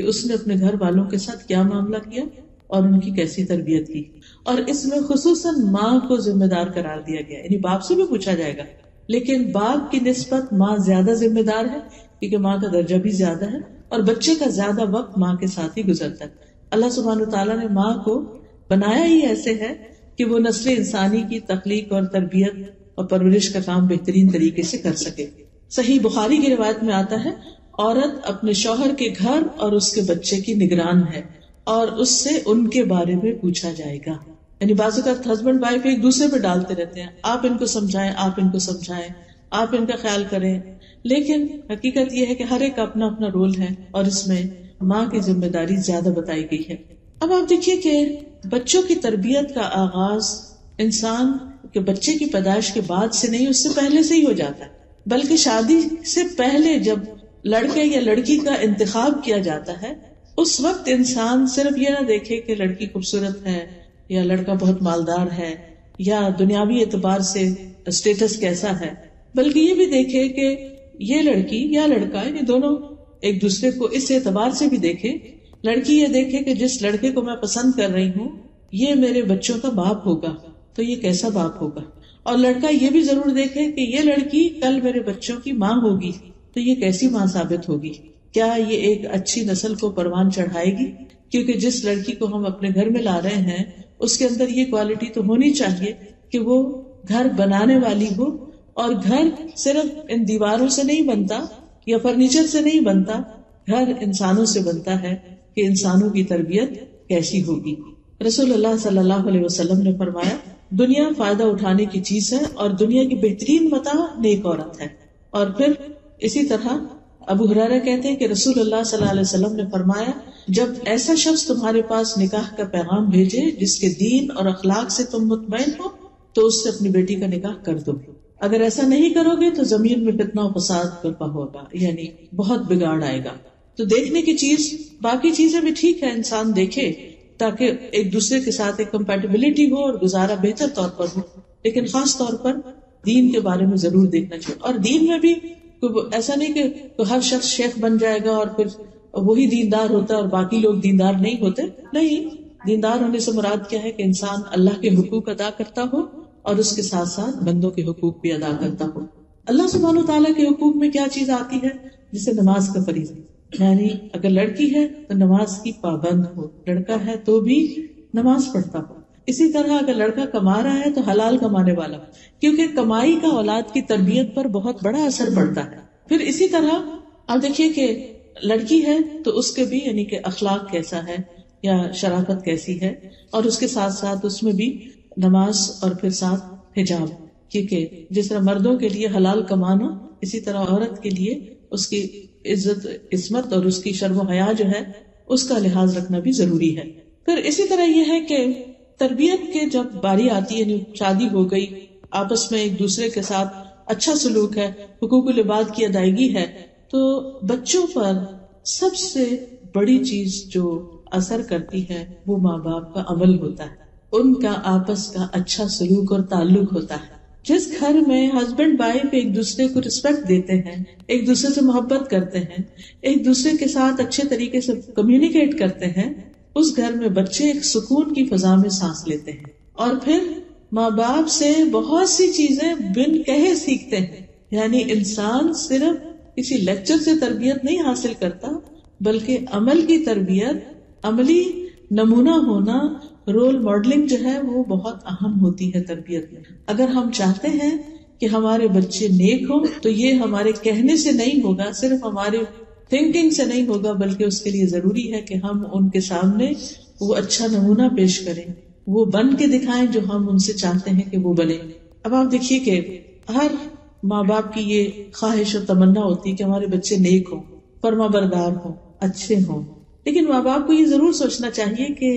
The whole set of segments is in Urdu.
کہ اس نے اپنے گھر والوں کے ساتھ کیا معاملہ کیا اور ان کی کیسی تربیت کی. اور اس میں خصوصاً ماں کو ذمہ دار قرار دیا گیا, یعنی باپ سے بھی پوچھا جائے گا, لیکن باپ کی نسبت ماں زیادہ ذمہ دار ہے کیونکہ ماں کا درجہ بھی زیادہ ہے اور بچے کا زیادہ وقت ماں کے ساتھ ہی گزرتا ہے. اللہ سبحانہ وتعالیٰ نے ماں کو بنایا ہی ایسے ہے کہ وہ نسل انسانی کی تخلیق اور تربیت اور پرورش کا کام بہترین طریقے سے کر سکے. صحیح بخاری کی روایت میں آتا ہے, عورت اپنے شوہر کے گھر اور اس کے بچے کی نگران ہے اور اس سے ان کے بارے میں پوچھا جائے گا. یعنی بعض اوقات ہسبینڈ وائف ایک دوسرے پہ ڈالتے رہتے ہیں, آپ ان کو سمجھائیں, آپ ان کو سمجھائیں, آپ ان کا خیال کریں, لیکن حقیقت یہ ہے کہ ہر ایک کا اپنا اپنا رول ہے اور اس میں ماں کی ذمہ داری زیادہ بتائی گئی ہے. اب آپ دیکھیے کہ بچوں کی تربیت کا آغاز انسان کے بچے کی پیدائش کے بعد سے نہیں, اس سے پہلے سے ہی ہو جاتا ہے, بلکہ شادی سے پہلے جب لڑکے یا لڑکی کا انتخاب کیا جاتا ہے اس وقت انسان صرف یہ نہ دیکھے کہ لڑکی خوبصورت ہے یا لڑکا بہت مالدار ہے یا دنیاوی اعتبار سے اسٹیٹس کیسا ہے, بلکہ یہ بھی دیکھے کہ یہ لڑکی یا لڑکا, یعنی دونوں ایک دوسرے کو اس اعتبار سے بھی دیکھے. لڑکی یہ دیکھے کہ جس لڑکے کو میں پسند کر رہی ہوں یہ میرے بچوں کا باپ ہوگا تو یہ کیسا باپ ہوگا, اور لڑکا یہ بھی ضرور دیکھے کہ یہ لڑکی کل میرے بچوں کی ماں ہوگی تو یہ کیسی ماں ثابت ہوگی, کیا یہ ایک اچھی نسل کو پروان چڑھائے گی, کیونکہ جس لڑکی کو ہم اپنے گھر میں لا رہے ہیں اس کے اندر یہ کوالٹی تو ہونی چاہیے کہ وہ گھر بنانے والی ہو, اور گھر صرف ان دیواروں سے نہیں بنتا یا فرنیچر سے نہیں بنتا, گھر انسانوں سے بنتا ہے کہ انسانوں کی تربیت کیسی ہوگی. رسول اللہ صلی اللہ علیہ وسلم نے فرمایا, دنیا فائدہ اٹھانے کی چیز ہے اور دنیا کی بہترین متاع نیک عورت ہے. اور پھر اسی طرح ابو ہریرہ کہتے ہیں کہ رسول اللہ صلی اللہ علیہ وسلم نے فرمایا, جب ایسا شخص تمہارے پاس نکاح کا پیغام بھیجے جس کے دین اور اخلاق سے تم مطمئن ہو تو اس سے اپنی بیٹی کا نکاح کر دو, اگر ایسا نہیں کرو گے تو زمین میں فتنہ و فساد برپا ہوگا, یعنی بہت بگاڑ آئے گا. تو دیکھنے کی چیز, باقی چیزیں بھی ٹھیک ہے انسان دیکھے تاکہ ایک دوسرے کے ساتھ ایک کمپیٹیبلٹی ہو اور گزارا بہتر طور پر ہو, لیکن خاص طور پر دین کے بارے میں ضرور دیکھنا چاہیے. اور دین میں بھی ایسا نہیں کہ ہر شخص شیخ بن جائے گا اور پھر وہی دیندار ہوتا ہے اور باقی لوگ دیندار نہیں ہوتے. نہیں, دیندار ہونے سے مراد کیا ہے کہ انسان اللہ کے حقوق ادا کرتا ہو اور اس کے ساتھ ساتھ بندوں کے حقوق بھی ادا کرتا ہو. اللہ سبحانہ وتعالیٰ کے حقوق میں کیا چیز آتی ہے, جسے نماز کا فریضہ, یعنی اگر لڑکی ہے تو نماز کی پابند ہو, لڑکا ہے تو بھی نماز پڑھتا ہو. اسی طرح اگر لڑکا کما رہا ہے تو حلال کمانے والا, کیونکہ کمائی کا اولاد کی تربیت پر بہت بڑا اثر پڑتا ہے. پھر اسی طرح آپ دیکھیے کہ لڑکی ہے تو اس کے بھی یعنی کہ اخلاق کیسا ہے یا شرافت کیسی ہے, اور اس کے ساتھ ساتھ اس میں بھی نماز اور پھر ساتھ حجاب, کیونکہ جس طرح مردوں کے لیے حلال کمانا اسی طرح عورت کے لیے اس کی عزت عصمت اور اس کی شرم و حیا جو ہے اس کا لحاظ رکھنا بھی ضروری ہے. پھر اسی طرح یہ ہے کہ تربیت کے جب باری آتی ہے, یعنی شادی ہو گئی, آپس میں ایک دوسرے کے ساتھ اچھا سلوک ہے, حقوق العباد کی ادائیگی ہے, تو بچوں پر سب سے بڑی چیز جو اثر کرتی ہے وہ ماں باپ کا عمل ہوتا ہے, ان کا آپس کا اچھا سلوک اور تعلق ہوتا ہے. جس گھر میں ہسبینڈ وائف ایک دوسرے کو رسپیکٹ دیتے ہیں, ایک دوسرے سے محبت کرتے ہیں, ایک دوسرے کے ساتھ اچھے طریقے سے کمیونیکیٹ کرتے ہیں, اس گھر میں بچے ایک سکون کی فضا میں سانس لیتے ہیں. اور پھر ماں باپ سے بہت سی چیزیں بن کہے سیکھتے ہیں. یعنی انسان صرف کسی لیکچر سے تربیت نہیں حاصل کرتا, بلکہ عمل کی تربیت, عملی نمونہ ہونا, رول ماڈلنگ جو ہے وہ بہت اہم ہوتی ہے تربیت میں. اگر ہم چاہتے ہیں کہ ہمارے بچے نیک ہوں تو یہ ہمارے کہنے سے نہیں ہوگا, صرف ہمارے تھنکنگ سے نہیں ہوگا, بلکہ اس کے لیے ضروری ہے کہ ہم ان کے سامنے وہ اچھا نمونہ پیش کریں, وہ بن کے دکھائیں جو ہم ان سے چاہتے ہیں کہ وہ بنے. اب آپ دیکھیے کہ ہر ماں باپ کی یہ خواہش اور تمنا ہوتی ہے کہ ہمارے بچے نیک ہوں, فرما بردار ہوں, اچھے ہوں, لیکن ماں باپ کو یہ ضرور سوچنا چاہیے کہ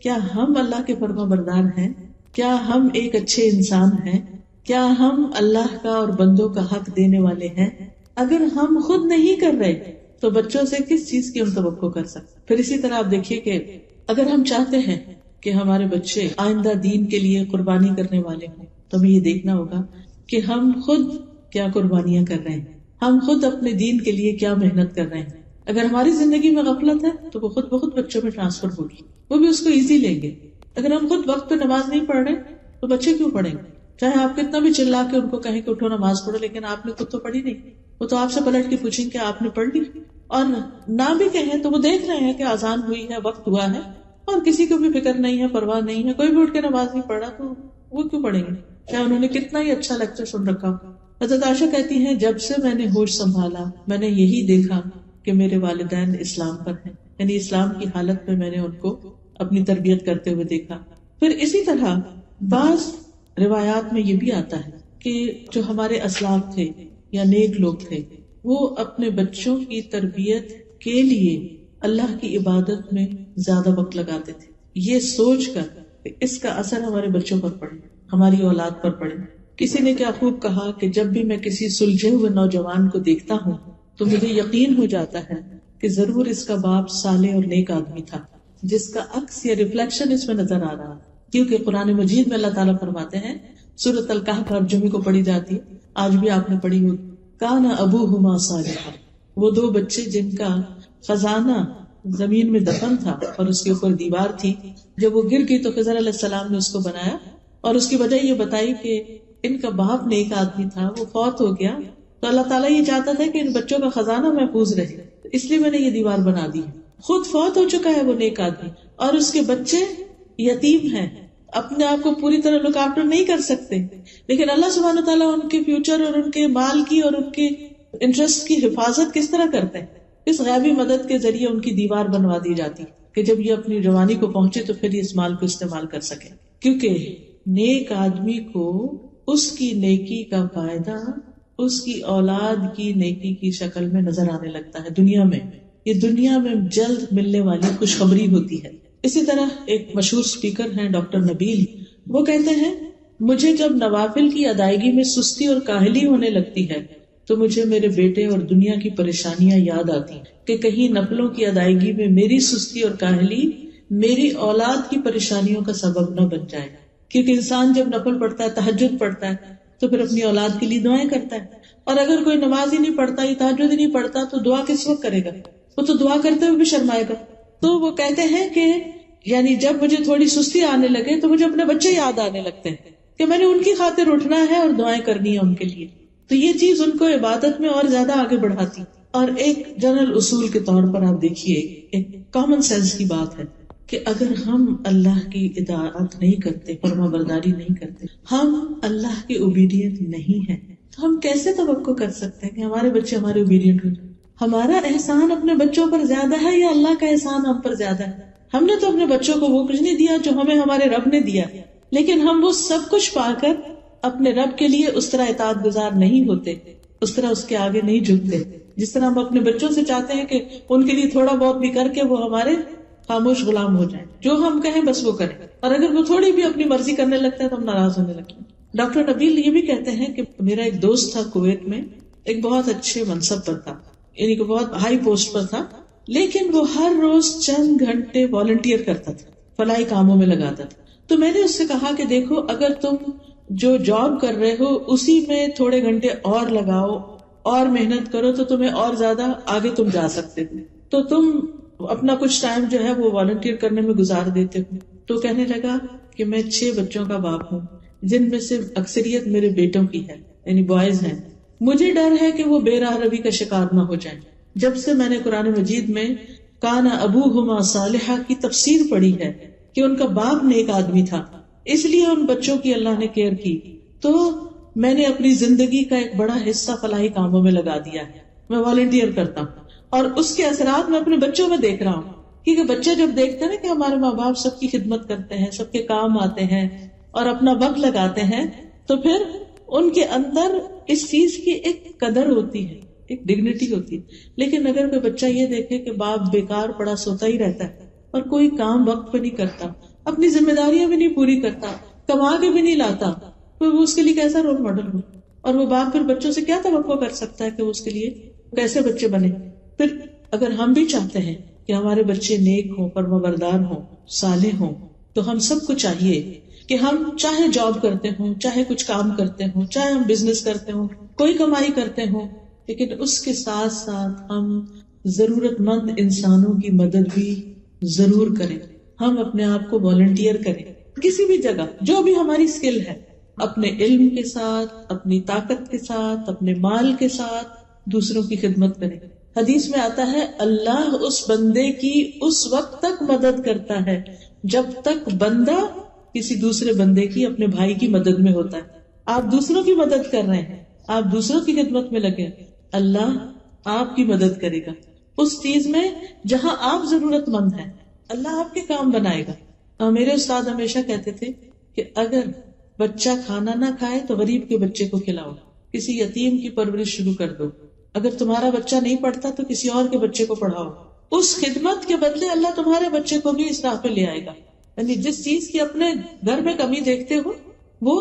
کیا ہم اللہ کے فرما بردار ہیں, کیا ہم ایک اچھے انسان ہیں, کیا ہم اللہ کا اور بندوں کا حق دینے والے ہیں. اگر ہم خود نہیں کر رہے تو بچوں سے کس چیز کی ہم توقع کر سکتے. پھر اسی طرح آپ دیکھیے کہ اگر ہم چاہتے ہیں کہ ہمارے بچے آئندہ دین کے لیے قربانی کرنے والے ہوں تو ہمیں یہ دیکھنا ہوگا کہ ہم خود کیا قربانیاں کر رہے ہیں, ہم خود اپنے دین کے لیے کیا محنت کر رہے ہیں. اگر ہماری زندگی میں غفلت ہے تو وہ خود بخود بچوں میں ٹرانسفر ہوگی، وہ بھی اس کو ایزی لیں گے. اگر ہم خود وقت پہ نماز نہیں پڑھ رہے تو بچے کیوں پڑھیں گے؟ چاہے آپ کتنا بھی چلا کے ان کو کہیں کہ اٹھو نماز پڑھو، لیکن آپ نے خود تو پڑھی نہیں. وہ تو آپ سے پلٹ کے پوچھیں کہ آپ نے پڑھ لی، اور نہ بھی کہیں تو وہ دیکھ رہے ہیں کہ اذان ہوئی ہے، وقت ہوا ہے، اور کسی کو بھی فکر نہیں ہے، پرواہ نہیں ہے، کوئی بھی اٹھ کے نماز نہیں پڑھا تو وہ کیوں پڑھیں گے، چاہے انہوں نے کتنا ہی اچھا لیکچر سن رکھا ہو. حضرت عائشہ کہتی ہیں جب سے میں نے ہوش سنبھالا میں نے یہی دیکھا کہ میرے والدین اسلام پر ہیں، یعنی اسلام کی حالت میں میں نے ان کو اپنی تربیت کرتے ہوئے دیکھا. پھر اسی طرح بعض روایات میں یہ بھی آتا ہے کہ جو ہمارے اسلاف تھے یا نیک لوگ تھے وہ اپنے بچوں کی تربیت کے لیے اللہ کی عبادت میں زیادہ وقت لگاتے تھے، یہ سوچ کر کہ اس کا اثر ہمارے بچوں پر پڑے، ہماری اولاد پر پڑے. کسی نے کیا خوب کہا کہ جب بھی میں کسی سلجھے ہوئے نوجوان کو دیکھتا ہوں تو مجھے یقین ہو جاتا ہے کہ ضرور اس کا باپ صالح اور نیک آدمی تھا، جس کا عکس یا ریفلیکشن اس میں نظر آ رہا. کیونکہ قرآن مجید میں اللہ تعالیٰ فرماتے ہیں، سورۃ الکہف ہر جمعے کو پڑھی جاتی ہے، آج بھی آپ نے پڑھی ہوگی، کان ابوہما صالحا، وہ دو بچے جن کا خزانہ زمین میں دفن تھا اور اس کے اوپر دیوار تھی، جب وہ گر گئی تو خضر علیہ السلام نے اس کو بنایا، اور اس کی وجہ یہ بتائی کہ ان کا باپ نیک آدمی تھا، وہ فوت ہو گیا تو اللہ تعالیٰ یہ چاہتا تھا کہ ان بچوں کا خزانہ محفوظ رہے، اس لیے میں نے یہ دیوار بنا دی. خود فوت ہو چکا ہے وہ نیک آدمی، اور اس کے بچے یتیم ہیں، اپنے آپ کو پوری طرح لک آفٹر نہیں کر سکتے، لیکن اللہ سبحانہ و تعالیٰ ان کے فیوچر اور ان کے مال کی اور ان کے انٹرسٹ کی حفاظت کس طرح کرتے ہیں؟ اس غیبی مدد کے ذریعے ان کی دیوار بنوا دی جاتی کہ جب یہ اپنی جوانی کو پہنچے تو پھر اس مال کو استعمال کر سکے. کیونکہ نیک آدمی کو اس کی نیکی کا فائدہ اس کی اولاد کی نیکی کی شکل میں نظر آنے لگتا ہے دنیا میں، یہ دنیا میں جلد ملنے والی خوشخبری ہوتی ہے. اسی طرح ایک مشہور سپیکر ہیں ڈاکٹر نبیل، وہ کہتے ہیں مجھے جب نوافل کی ادائیگی میں سستی اور کاہلی ہونے لگتی ہے تو مجھے میرے بیٹے اور دنیا کی پریشانیاں یاد آتی کہ کہیں نفلوں کی ادائیگی میں میری سستی اور کاہلی میری اولاد کی پریشانیوں کا سبب نہ بن جائے. کیونکہ انسان جب نفل پڑھتا ہے، تہجد پڑھتا ہے، تو پھر اپنی اولاد کے لیے دعائیں کرتا ہے، اور اگر کوئی نماز ہی نہیں پڑھتا یا تہجد ہی نہیں پڑھتا تو دعا کس وقت کرے گا؟ وہ تو دعا کرتے ہوئے بھی شرمائے گا. تو وہ کہتے ہیں کہ یعنی جب مجھے تھوڑی سستی آنے لگے تو مجھے اپنے بچے یاد آنے لگتے ہیں کہ میں نے ان کی خاطر اٹھنا ہے اور دعائیں کرنی ہے ان کے لیے. تو یہ چیز ان کو عبادت میں اور زیادہ آگے بڑھاتی. اور ایک جنرل اصول کے طور پر آپ دیکھیے، ایک کامن سینس کی بات ہے کہ اگر ہم اللہ کی اطاعت نہیں کرتے، فرما برداری نہیں کرتے، ہم اللہ کے اوبیڈینٹ نہیں ہیں، تو ہم کیسے توقع کر سکتے ہیں کہ ہمارے بچے ہمارے اوبیڈینٹ ہو جائیں؟ ہمارا احسان اپنے بچوں پر زیادہ ہے یا اللہ کا احسان ہم پر زیادہ ہے؟ ہم نے تو اپنے بچوں کو وہ کچھ نہیں دیا جو ہمیں ہمارے رب نے دیا، لیکن ہم وہ سب کچھ پا کر اپنے رب کے لیے اس طرح اطاعت گزار نہیں ہوتے، اس طرح اس کے آگے نہیں جھکتے جس طرح ہم اپنے بچوں سے چاہتے ہیں کہ ان کے لیے تھوڑا بہت بھی کر کے وہ ہمارے خاموش غلام ہو جائیں، جو ہم کہیں بس وہ کریں، اور اگر وہ تھوڑی بھی اپنی مرضی کرنے لگتا ہے تو ہم ناراض ہونے لگتے ہیں. ڈاکٹر نبیل یہ بھی کہتے ہیں کہ میرا ایک دوست تھا کویت میں، ایک بہت اچھے منصب پر تھا، یعنی کہ بہت ہائی پوسٹ پر تھا، لیکن وہ ہر روز چند گھنٹے والنٹیئر کرتا تھا، فلاحی کاموں میں لگاتا تھا. تو میں نے اس سے کہا کہ دیکھو اگر تم جو جاب کر رہے ہو اسی میں تھوڑے گھنٹے اور لگاؤ اور محنت کرو تو تمہیں اور زیادہ آگے تم جا سکتے ہو، تو تم اپنا کچھ ٹائم جو ہے وہ والنٹیئر کرنے میں گزار دیتے ہو. تو کہنے لگا کہ میں 6 بچوں کا باپ ہوں جن میں سے اکثریت میرے بیٹوں کی ہے، یعنی بوائز ہیں. مجھے ڈر ہے کہ وہ بے راہ روی کا شکار نہ ہو جائیں. جب سے میں نے قرآن مجید میں کان ابوہما صالحا کی تفسیر پڑھی ہے کہ ان کا باپ نیک آدمی تھا، اس لیے ان بچوں کی اللہ نے کیئر کی، تو میں نے اپنی زندگی کا ایک بڑا حصہ فلاحی کاموں میں لگا دیا ہے، میں والنٹیئر کرتا ہوں، اور اس کے اثرات میں اپنے بچوں میں دیکھ رہا ہوں. کیونکہ بچے جب دیکھتے ہیں نا کہ ہمارے ماں باپ سب کی خدمت کرتے ہیں، سب کے کام آتے ہیں اور اپنا وقت لگاتے ہیں، تو پھر ان کے اندر اس چیز کی ایک قدر ہوتی ہے، ایک ڈگنیٹی ہوتی ہے. لیکن اگر کوئی بچہ یہ دیکھے کہ باپ بیکار پڑا سوتا ہی رہتا ہے اور کوئی کام وقت پہ نہیں کرتا، اپنی ذمہ داریاں بھی نہیں پوری کرتا، کما کے بھی نہیں لاتا، تو وہ اس کے لیے کیسا رول ماڈل ہو؟ اور وہ باپ پھر بچوں سے کیا توقع کر سکتا ہے کہ وہ اس کے لیے کیسے بچے بنے؟ پھر اگر ہم بھی چاہتے ہیں کہ ہمارے بچے نیک ہوں، فرمانبردار ہوں، صالح ہوں، تو ہم سب کو چاہیے کہ ہم چاہے جاب کرتے ہوں، چاہے کچھ کام کرتے ہوں، چاہے ہم بزنس کرتے ہوں، کوئی کمائی کرتے ہوں، لیکن اس کے ساتھ ساتھ ہم ضرورت مند انسانوں کی مدد بھی ضرور کریں. ہم اپنے آپ کو والنٹیئر کریں کسی بھی جگہ، جو بھی ہماری اسکل ہے، اپنے علم کے ساتھ، اپنی طاقت کے ساتھ، اپنے مال کے ساتھ دوسروں کی خدمت کریں. حدیث میں آتا ہے اللہ اس بندے کی اس وقت تک مدد کرتا ہے جب تک بندہ کسی دوسرے بندے کی، اپنے بھائی کی مدد میں ہوتا ہے. آپ دوسروں کی مدد کر رہے ہیں، آپ دوسروں کی خدمت میں لگے، اللہ آپ کی مدد کرے گا اس چیز میں جہاں آپ ضرورت مند ہیں. اللہ آپ کے کام بنائے گا. میرے استاد ہمیشہ کہتے تھے کہ اگر بچہ کھانا نہ کھائے تو غریب کے بچے کو کھلاؤ، کسی یتیم کی پرورش شروع کر دو. اگر تمہارا بچہ نہیں پڑھتا تو کسی اور کے بچے کو پڑھاؤ. اس خدمت کے بدلے اللہ تمہارے بچے کو بھی اس راہ پہ لے آئے گا. یعنی جس چیز کی اپنے گھر میں کمی دیکھتے ہو وہ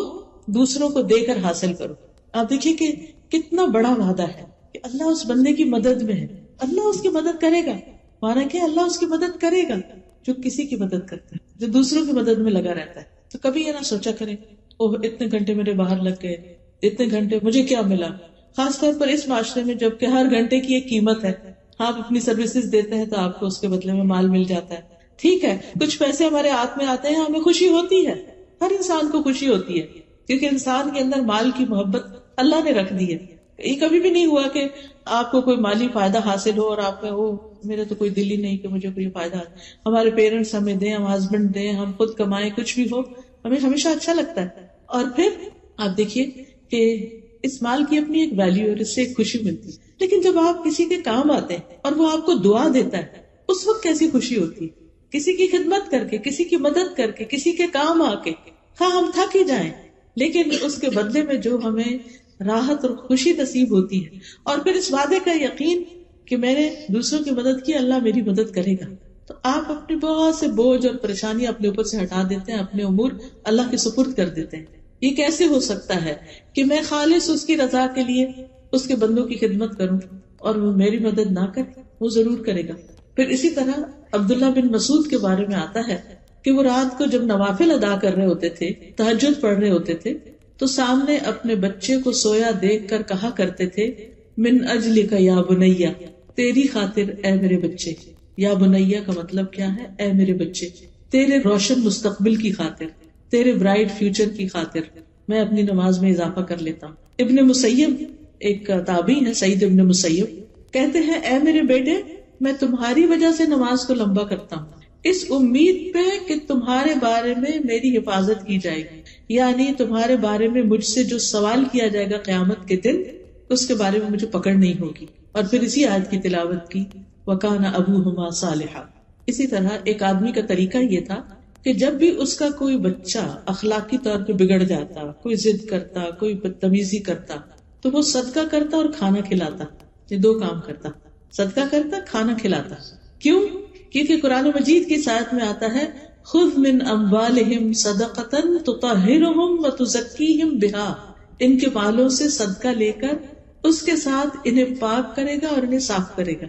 دوسروں کو دے کر حاصل کرو. آپ دیکھیے کہ کتنا بڑا وعدہ ہے کہ اللہ اس بندے کی مدد میں ہے، اللہ اس کی مدد کرے گا. مانا کہ اللہ اس کی مدد کرے گا جو کسی کی مدد کرتا ہے، جو دوسروں کی مدد میں لگا رہتا ہے. تو کبھی یہ نہ سوچا کرے اوہ اتنے گھنٹے میرے باہر لگ گئے، اتنے گھنٹے مجھے کیا ملا. خاص طور پر اس معاشرے میں جب کہ ہر گھنٹے کی ایک قیمت ہے. آپ اپنی سروسز دیتے ہیں تو آپ کو اس کے بدلے میں مال مل جاتا ہے. ٹھیک ہے، کچھ پیسے ہمارے ہاتھ میں آتے ہیں، ہمیں خوشی ہوتی ہے، ہر انسان کو خوشی ہوتی ہے کیونکہ انسان کے اندر مال کی محبت اللہ نے رکھ دی ہے. یہ کبھی بھی نہیں ہوا کہ آپ کو کوئی مالی فائدہ حاصل ہو اور آپ میں میرا تو کوئی دل ہی نہیں کہ مجھے کوئی فائدہ ہے. ہمارے پیرنٹس ہمیں دیں، ہم ہسبینڈ دیں، ہم خود کمائیں، کچھ بھی ہو ہمیں ہمیشہ اچھا لگتا ہے. اور پھر آپ دیکھیے کہ اس مال کی اپنی ایک ویلیو اور اس سے ایک خوشی ملتی ہے. لیکن جب آپ کسی کے کام آتے ہیں اور وہ آپ کو دعا دیتا ہے اس وقت کیسی خوشی ہوتی ہے. کسی کی خدمت کر کے، کسی کی مدد کر کے، کسی کے کام آ کے، ہاں ہم تھک ہی جائیں لیکن اس کے بدلے میں جو ہمیں راحت اور خوشی نصیب ہوتی ہے، اور پھر اس وعدے کا یقین کہ میں نے دوسروں کی مدد کی، اللہ میری مدد کرے گا. تو آپ اپنے بہت سے بوجھ اور پریشانیاں اپنے اوپر سے ہٹا دیتے ہیں، اپنے امور اللہ کے سپرد کر دیتے ہیں. یہ کیسے ہو سکتا ہے کہ میں خالص اس کی رضا کے لیے اس کے بندوں کی خدمت کروں اور وہ میری مدد نہ کرے؟ وہ ضرور کرے گا. پھر اسی طرح عبداللہ بن مسعود کے بارے میں آتا ہے کہ وہ رات کو جب نوافل ادا کر رہے ہوتے تھے، تہجد پڑھ رہے ہوتے تھے، تو سامنے اپنے بچے کو سویا دیکھ کر کہا کرتے تھے من اجلک یا بنیا، تیری خاطر اے میرے بچے. یا بنیا کا مطلب کیا ہے؟ اے میرے بچے، تیرے روشن مستقبل کی خاطر، تیرے برائٹ فیوچر کی خاطر میں اپنی نماز میں اضافہ کر لیتا ہوں. ابن مسیب ایک تابعی ہے، سعید ابن مسیب، کہتے ہیں اے میرے بیٹے، میں تمہاری وجہ سے نماز کو لمبا کرتا ہوں اس امید پہ کہ تمہارے بارے میں میری حفاظت کی جائے گی، یعنی تمہارے بارے میں مجھ سے جو سوال کیا جائے گا قیامت کے دن اس کے بارے میں مجھے پکڑ نہیں ہوگی. اور پھر اسی آیت کی تلاوت کی وَكَانَ أَبُوهُمَا صَالِحًا. اسی طرح ایک آدمی کا طریقہ یہ تھا کہ جب بھی اس کا کوئی بچہ اخلاقی طور پہ بگڑ جاتا، کوئی ضد کرتا، کوئی بدتمیزی کرتا، تو وہ صدقہ کرتا اور کھانا کھلاتا. یہ دو کام کرتا، صدقہ کرتا، کھانا کھلاتا. کیوں؟ کیونکہ قرآن مجید کی آیت میں آتا ہے خذ من اموالہم صدقۃ تطہرہم وتزکیہم بہا، ان کے مالوں سے صدقہ لے کر اس کے ساتھ انہیں پاک کرے گا اور انہیں صاف کرے گا.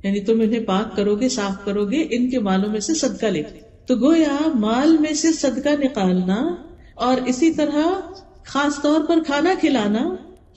یعنی تم انہیں پاک کرو گے، صاف کرو گے ان کے مالوں میں سے صدقہ لے کے. تو گویا مال میں سے صدقہ نکالنا اور اسی طرح خاص طور پر کھانا کھلانا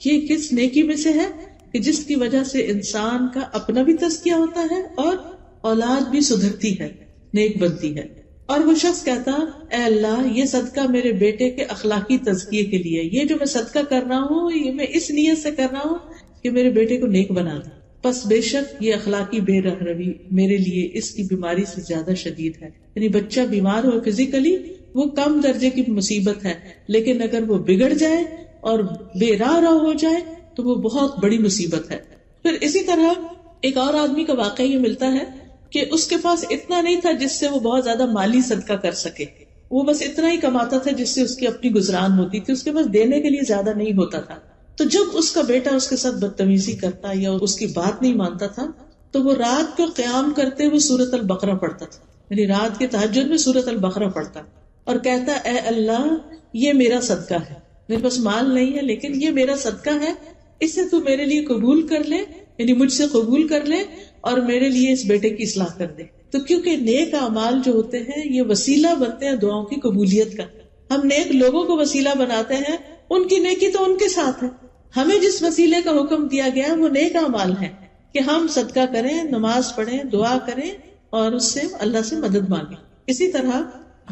یہ کس نیکی میں سے ہے کہ جس کی وجہ سے انسان کا اپنا بھی تزکیہ ہوتا ہے اور اولاد بھی سدھرتی ہے، نیک بنتی ہے. اور وہ شخص کہتا اے اللہ یہ صدقہ میرے بیٹے کے اخلاقی تزکیے کے لیے، یہ جو میں صدقہ کر رہا ہوں یہ میں اس نیت سے کر رہا ہوں کہ میرے بیٹے کو نیک بنا دے. پس بے شک یہ اخلاقی بے رہروی میرے لیے اس کی بیماری سے زیادہ شدید ہے. یعنی بچہ بیمار ہو فزیکلی وہ کم درجے کی مصیبت ہے، لیکن اگر وہ بگڑ جائے اور بے راہ ہو جائے تو وہ بہت بڑی مصیبت ہے. پھر اسی طرح ایک اور آدمی کا واقعہ یہ ملتا ہے کہ اس کے پاس اتنا نہیں تھا جس سے وہ بہت زیادہ مالی صدقہ کر سکے، وہ بس اتنا ہی کماتا تھا جس سے اس کی اپنی گزران ہوتی تھی، اس کے پاس دینے کے لیے زیادہ نہیں ہوتا تھا. تو جب اس کا بیٹا اس کے ساتھ بدتمیزی کرتا یا اس کی بات نہیں مانتا تھا تو وہ رات کو قیام کرتے ہوئے سورۃ البقرہ پڑھتا تھا، یعنی رات کے تہجد میں سورۃ البقرہ پڑھتا اور کہتا اے اللہ یہ میرا صدقہ ہے، میرے پاس مال نہیں ہے لیکن یہ میرا صدقہ ہے، اسے تو میرے لیے قبول کر لے، یعنی مجھ سے قبول کر لے اور میرے لیے اس بیٹے کی اصلاح کر دے. تو کیونکہ نیک اعمال جو ہوتے ہیں یہ وسیلہ بنتے ہیں دعاؤں کی قبولیت کا. ہم نیک لوگوں کو وسیلہ بناتے ہیں، ان کی نیکی تو ان کے ساتھ ہے، ہمیں جس وسیلے کا حکم دیا گیا وہ نیک اعمال ہیں، کہ ہم صدقہ کریں، نماز پڑھیں، دعا کریں اور اس سے اللہ سے مدد مانگیں. اسی طرح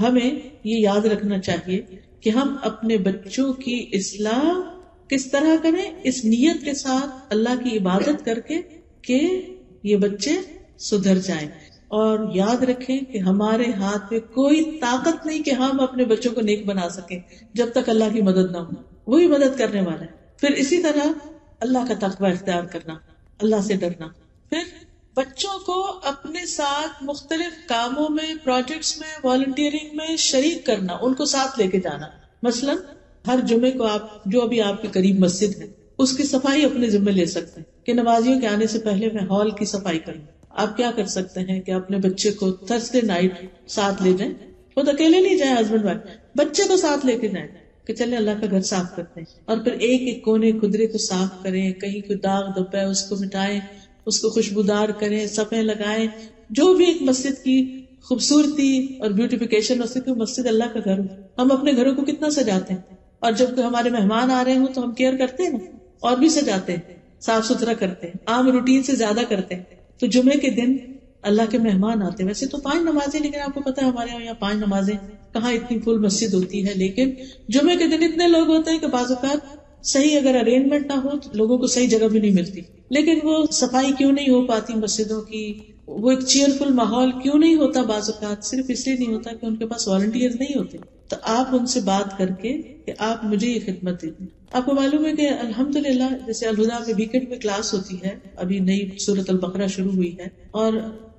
ہمیں یہ یاد رکھنا چاہیے کہ ہم اپنے بچوں کی اصلاح کس طرح کریں، اس نیت کے ساتھ اللہ کی عبادت کر کے کہ یہ بچے سدھر جائیں. اور یاد رکھیں کہ ہمارے ہاتھ میں کوئی طاقت نہیں کہ ہم اپنے بچوں کو نیک بنا سکیں جب تک اللہ کی مدد نہ ہو. وہی مدد کرنے والا ہے. پھر اسی طرح اللہ کا تقوی اختیار کرنا، اللہ سے ڈرنا. پھر بچوں کو اپنے ساتھ مختلف کاموں میں، پروجیکٹس میں، والنٹیئرنگ میں شریک کرنا، ان کو ساتھ لے کے جانا. مثلا ہر جمعے کو آپ جو ابھی آپ کے قریب مسجد ہے اس کی صفائی اپنے ذمہ لے سکتے ہیں کہ نمازیوں کے آنے سے پہلے میں ہال کی صفائی کروں. آپ کیا کر سکتے ہیں کہ اپنے بچے کو تھرسڈے نائٹ ساتھ لے جائیں. خود اکیلے نہیں جائیں، ہسبینڈ وائف، بچے کو ساتھ لے کے جائیں کہ چلے اللہ کا گھر صاف کرتے ہیں. اور پھر ایک ایک کونے خدرے کو صاف کریں، کہیں کوئی داغ دھبا ہے اس کو مٹائیں، اس کو خوشبودار کریں، صفیں لگائیں. جو بھی ایک مسجد کی خوبصورتی اور بیوٹیفیکیشن ہو سکے، مسجد اللہ کا گھر ہو. ہم اپنے گھروں کو کتنا سجاتے ہیں، اور جب ہمارے مہمان آ رہے ہوں تو ہم کیئر کرتے ہیں اور بھی سجاتے ہیں، صاف ستھرا کرتے ہیں، عام روٹین سے زیادہ کرتے ہیں. تو جمعے کے دن اللہ کے مہمان آتے ہیں. ویسے تو 5 نمازیں، لیکن آپ کو پتا ہے ہمارے یہاں 5 نمازیں کہاں اتنی فل مسجد ہوتی ہے. لیکن جمعے کے دن اتنے لوگ ہوتے ہیں کہ بعض اوقات صحیح اگر ارینجمنٹ نہ ہو تو لوگوں کو صحیح جگہ بھی نہیں ملتی. لیکن وہ صفائی کیوں نہیں ہو پاتی مسجدوں کی، وہ ایک چیئرفل ماحول کیوں نہیں ہوتا بعض اوقات؟ صرف اس لیے نہیں ہوتا کہ ان کے پاس والنٹیئر نہیں ہوتے. تو آپ ان سے بات کر کے کہ آپ مجھے یہ خدمت دیتے. آپ کو معلوم ہے کہ الحمدللہ جیسے الہدا میں ویکینڈ میں کلاس ہوتی ہے، ابھی نئی سورۃ البقرہ شروع ہوئی ہے، اور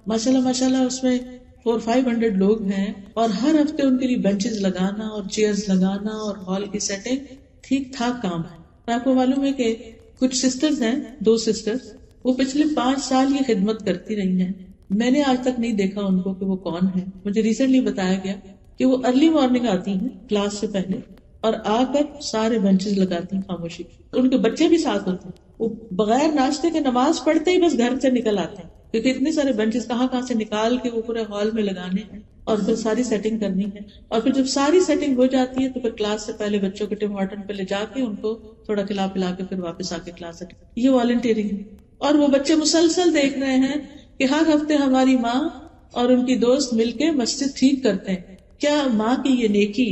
ماشاءاللہ اس میں 400-500 لوگ ہیں، اور ہر ہفتے ان کے لیے بینچز لگانا اور چیئرز لگانا اور ہال کی سیٹنگ ٹھیک ٹھاک کام ہے. آپ کو معلوم ہے کہ کچھ سسٹرز ہیں، 2 سسٹرز، وہ پچھلے 5 سال یہ خدمت کرتی رہی ہیں. میں نے آج تک نہیں دیکھا ان کو کہ وہ کون ہے. مجھے ریسنٹلی بتایا گیا کہ وہ ارلی مارننگ آتی ہیں کلاس سے پہلے اور آ کر سارے بینچز لگاتی ہیں خاموشی. ان کے بچے بھی ساتھ ہوتے ہیں. وہ بغیر ناشتے کے نماز پڑھتے ہی بس گھر سے نکل آتے ہیں، کیونکہ اتنے سارے بینچز کہاں سے نکال کے وہ پورے ہال میں لگانے ہیں اور پھر ساری سیٹنگ کرنی ہے. اور پھر جب ساری سیٹنگ ہو جاتی ہے تو پھر کلاس سے پہلے بچوں کے ٹم ہارٹن پہ لے جا کے ان کو تھوڑا کھلا پلا کے پھر واپس آ کے کلاس اٹینڈ. یہ والنٹیئرنگ ہے. اور وہ بچے مسلسل دیکھ رہے ہیں کہ ہر ہفتے ہماری ماں اور ان کی دوست مل کے مسجد ٹھیک کرتے ہیں. کیا ماں کی یہ نیکی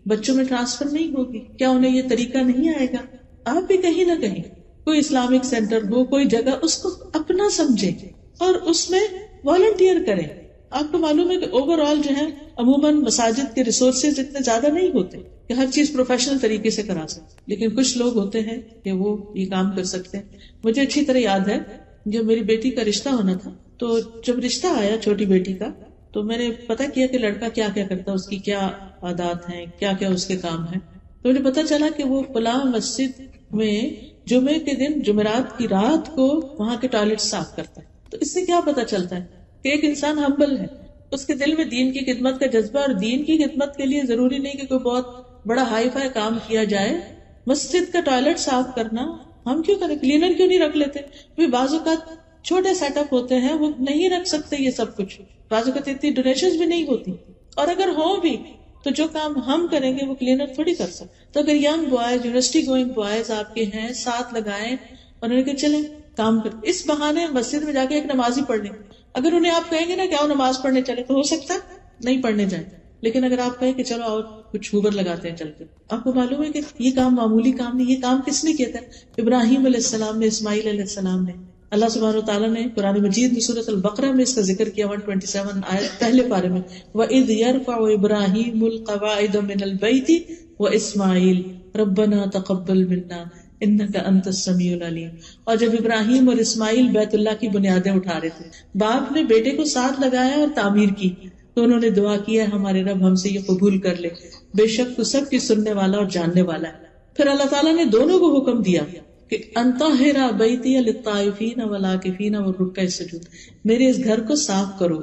بچوں میں ٹرانسفر نہیں ہوگی؟ کیا انہیں یہ طریقہ نہیں آئے گا؟ آپ بھی کہیں نہ کہیں کوئی اسلامک سینٹر ہو، کوئی جگہ، اس کو اپنا سمجھیں اور اس میں والنٹیئر کریں. آپ کو معلوم ہے کہ اوور آل جو ہے عموماً مساجد کے ریسورسز اتنے زیادہ نہیں ہوتے کہ ہر چیز پروفیشنل طریقے سے کرا سکتے، لیکن کچھ لوگ ہوتے ہیں کہ وہ یہ کام کر سکتے ہیں. مجھے اچھی طرح یاد ہے جب میری بیٹی کا رشتہ ہونا تھا، تو جب رشتہ آیا چھوٹی بیٹی کا، تو میں نے پتا کیا کہ لڑکا کیا کیا کرتا ہے، اس کی کیا عادات ہیں، کیا کیا اس کے کام ہیں. تو مجھے پتا چلا کہ وہ فلاں مسجد میں جمعے کے دن جمعرات کی رات کو وہاں کے ٹوائلٹ صاف کرتا ہے. تو اس سے کیا پتا چلتا ہے کہ ایک انسان ہمبل ہے، اس کے دل میں دین کی خدمت کا جذبہ، اور دین کی خدمت کے لیے ضروری نہیں کہ کوئی بہت بڑا ہائی فائی کام کیا جائے. مسجد کا ٹوائلٹ صاف کرنا ہم کیوں کریں؟ کلینر کیوں نہیں رکھ لیتے؟ بعض اوقات چھوٹے سیٹ اپ ہوتے ہیں، وہ نہیں رکھ سکتے یہ سب کچھ. بعض اوقات اتنی ڈونیشنز بھی نہیں ہوتی، اور اگر ہو بھی تو جو کام ہم کریں گے وہ کلینر تھوڑی کر سکتے. تو اگر young boys, university going boys آپ کے ہیں، ساتھ لگائیں اور انہیں کہ چلیں کام کریں. اس بہانے مسجد میں جا کے ایک نماز ہی پڑھ لیں. اگر انہیں آپ کہیں گے نا کہ آؤ نماز پڑھنے چلے، تو ہو سکتا ہے نہیں پڑھنے جائیں. لیکن اگر آپ کہیں کہ چلو اور کچھ ہوبر لگاتے ہیں چل کے، آپ کو معلوم ہے کہ یہ کام معمولی کام نہیں. یہ کام کس نے کیا تھا؟ ابراہیم علیہ السلام نے، اسماعیل علیہ السلام نے. اللہ سبحانہ وتعالیٰ نے قرآن مجید میں سورۃ البقرہ میں اس کا ذکر کیا 127 آیت پہلے پارے میں، وَإِذْ يَرْفَعُ إِبْرَاهِيمُ الْقَوَاعِدَ مِنَ الْبَيْتِ وَإِسْمَاعِيلُ رَبَّنَا تَقَبَّلْ مِنَّا إِنَّكَ أَنْتَ السَّمِيعُ الْعَلِيمُ. اور جب ابراہیم اور اسماعیل بیت اللہ کی بنیادیں اٹھا رہے تھے، باپ نے بیٹے کو ساتھ لگایا اور تعمیر کی، تو انہوں نے دعا کی ہے ہمارے رب ہم سے یہ قبول کر لے، بے شک تو سب کی سننے والا اور جاننے والا ہے. پھر اللہ تعالیٰ نے دونوں کو حکم دیا کہ انطہر بیتی للطائفین والعاکفین والرکع السجود، میرے اس گھر کو صاف کرو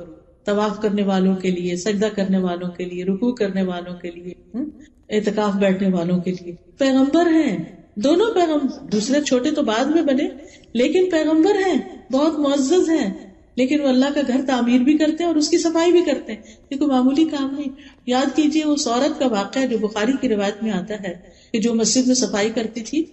طواف کرنے والوں کے لیے، سجدہ کرنے والوں کے لیے، رکوع کرنے والوں کے لیے، اعتکاف بیٹھنے والوں کے لیے. پیغمبر ہیں دونوں، پیغمبر دوسرے چھوٹے تو بعد میں بنے، لیکن پیغمبر ہیں، بہت معزز ہیں، لیکن وہ اللہ کا گھر تعمیر بھی کرتے ہیں اور اس کی صفائی بھی کرتے ہیں. یہ کوئی معمولی کام نہیں. یاد کیجئے اس عورت کا واقعہ جو بخاری کی روایت میں آتا ہے کہ جو مسجد میں صفائی کرتی تھی،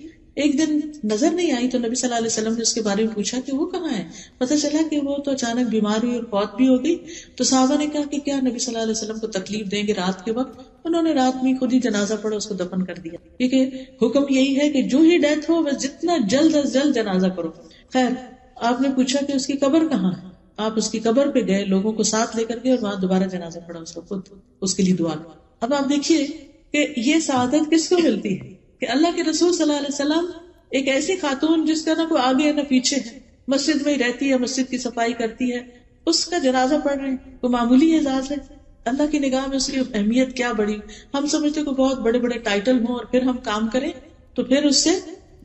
ایک دن نظر نہیں آئی تو نبی صلی اللہ علیہ وسلم نے اس کے بارے میں پوچھا کہ وہ کہاں ہے. پتہ چلا کہ وہ تو اچانک بیمار ہوئی اور فوت بھی ہو گئی. تو صحابہ نے کہا کہ کیا نبی صلی اللہ علیہ وسلم کو تکلیف دیں گے رات کے وقت؟ انہوں نے رات میں خود ہی جنازہ پڑھا, اس کو دفن کر دیا, کیونکہ حکم یہی ہے کہ جو ہی ڈیتھ ہو بس جتنا جلد از جلد جنازہ کرو. خیر, آپ نے پوچھا کہ اس کی قبر کہاں ہے, آپ اس کی قبر پہ گئے, لوگوں کو ساتھ لے کر گئے اور وہاں دوبارہ جنازہ پڑھا اس کو, خود اس کے لیے دعا. اب آپ دیکھیے کہ یہ سعادت کس کو ملتی ہے کہ اللہ کے رسول صلی اللہ علیہ وسلم ایک ایسی خاتون جس کا نہ کوئی آگے ہے نہ پیچھے ہے, مسجد میں ہی رہتی ہے, مسجد کی صفائی کرتی ہے, اس کا جنازہ پڑھ رہے ہیں. کوئی معمولی اعزاز ہے؟ اللہ کی نگاہ میں اس کی اہمیت کیا بڑی. ہم سمجھتے کہ بہت بڑے بڑے ٹائٹل ہوں اور پھر ہم کام کریں تو پھر اس سے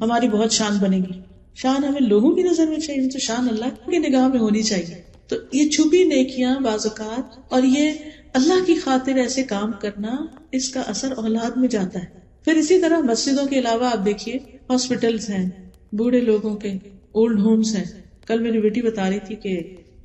ہماری بہت شان بنے گی. شان ہمیں لوگوں کی نظر میں چاہیے, تو شان اللہ کی نگاہ میں ہونی چاہیے. تو یہ چھپی نیکیاں بعض اوقات اور یہ اللہ کی خاطر ایسے کام کرنا, اس کا اثر اولاد میں جاتا ہے. پھر اسی طرح مسجدوں کے علاوہ آپ دیکھیے ہاسپٹلز ہیں, بوڑھے لوگوں کے اولڈ ہومز ہیں. کل میری بیٹی بتا رہی تھی کہ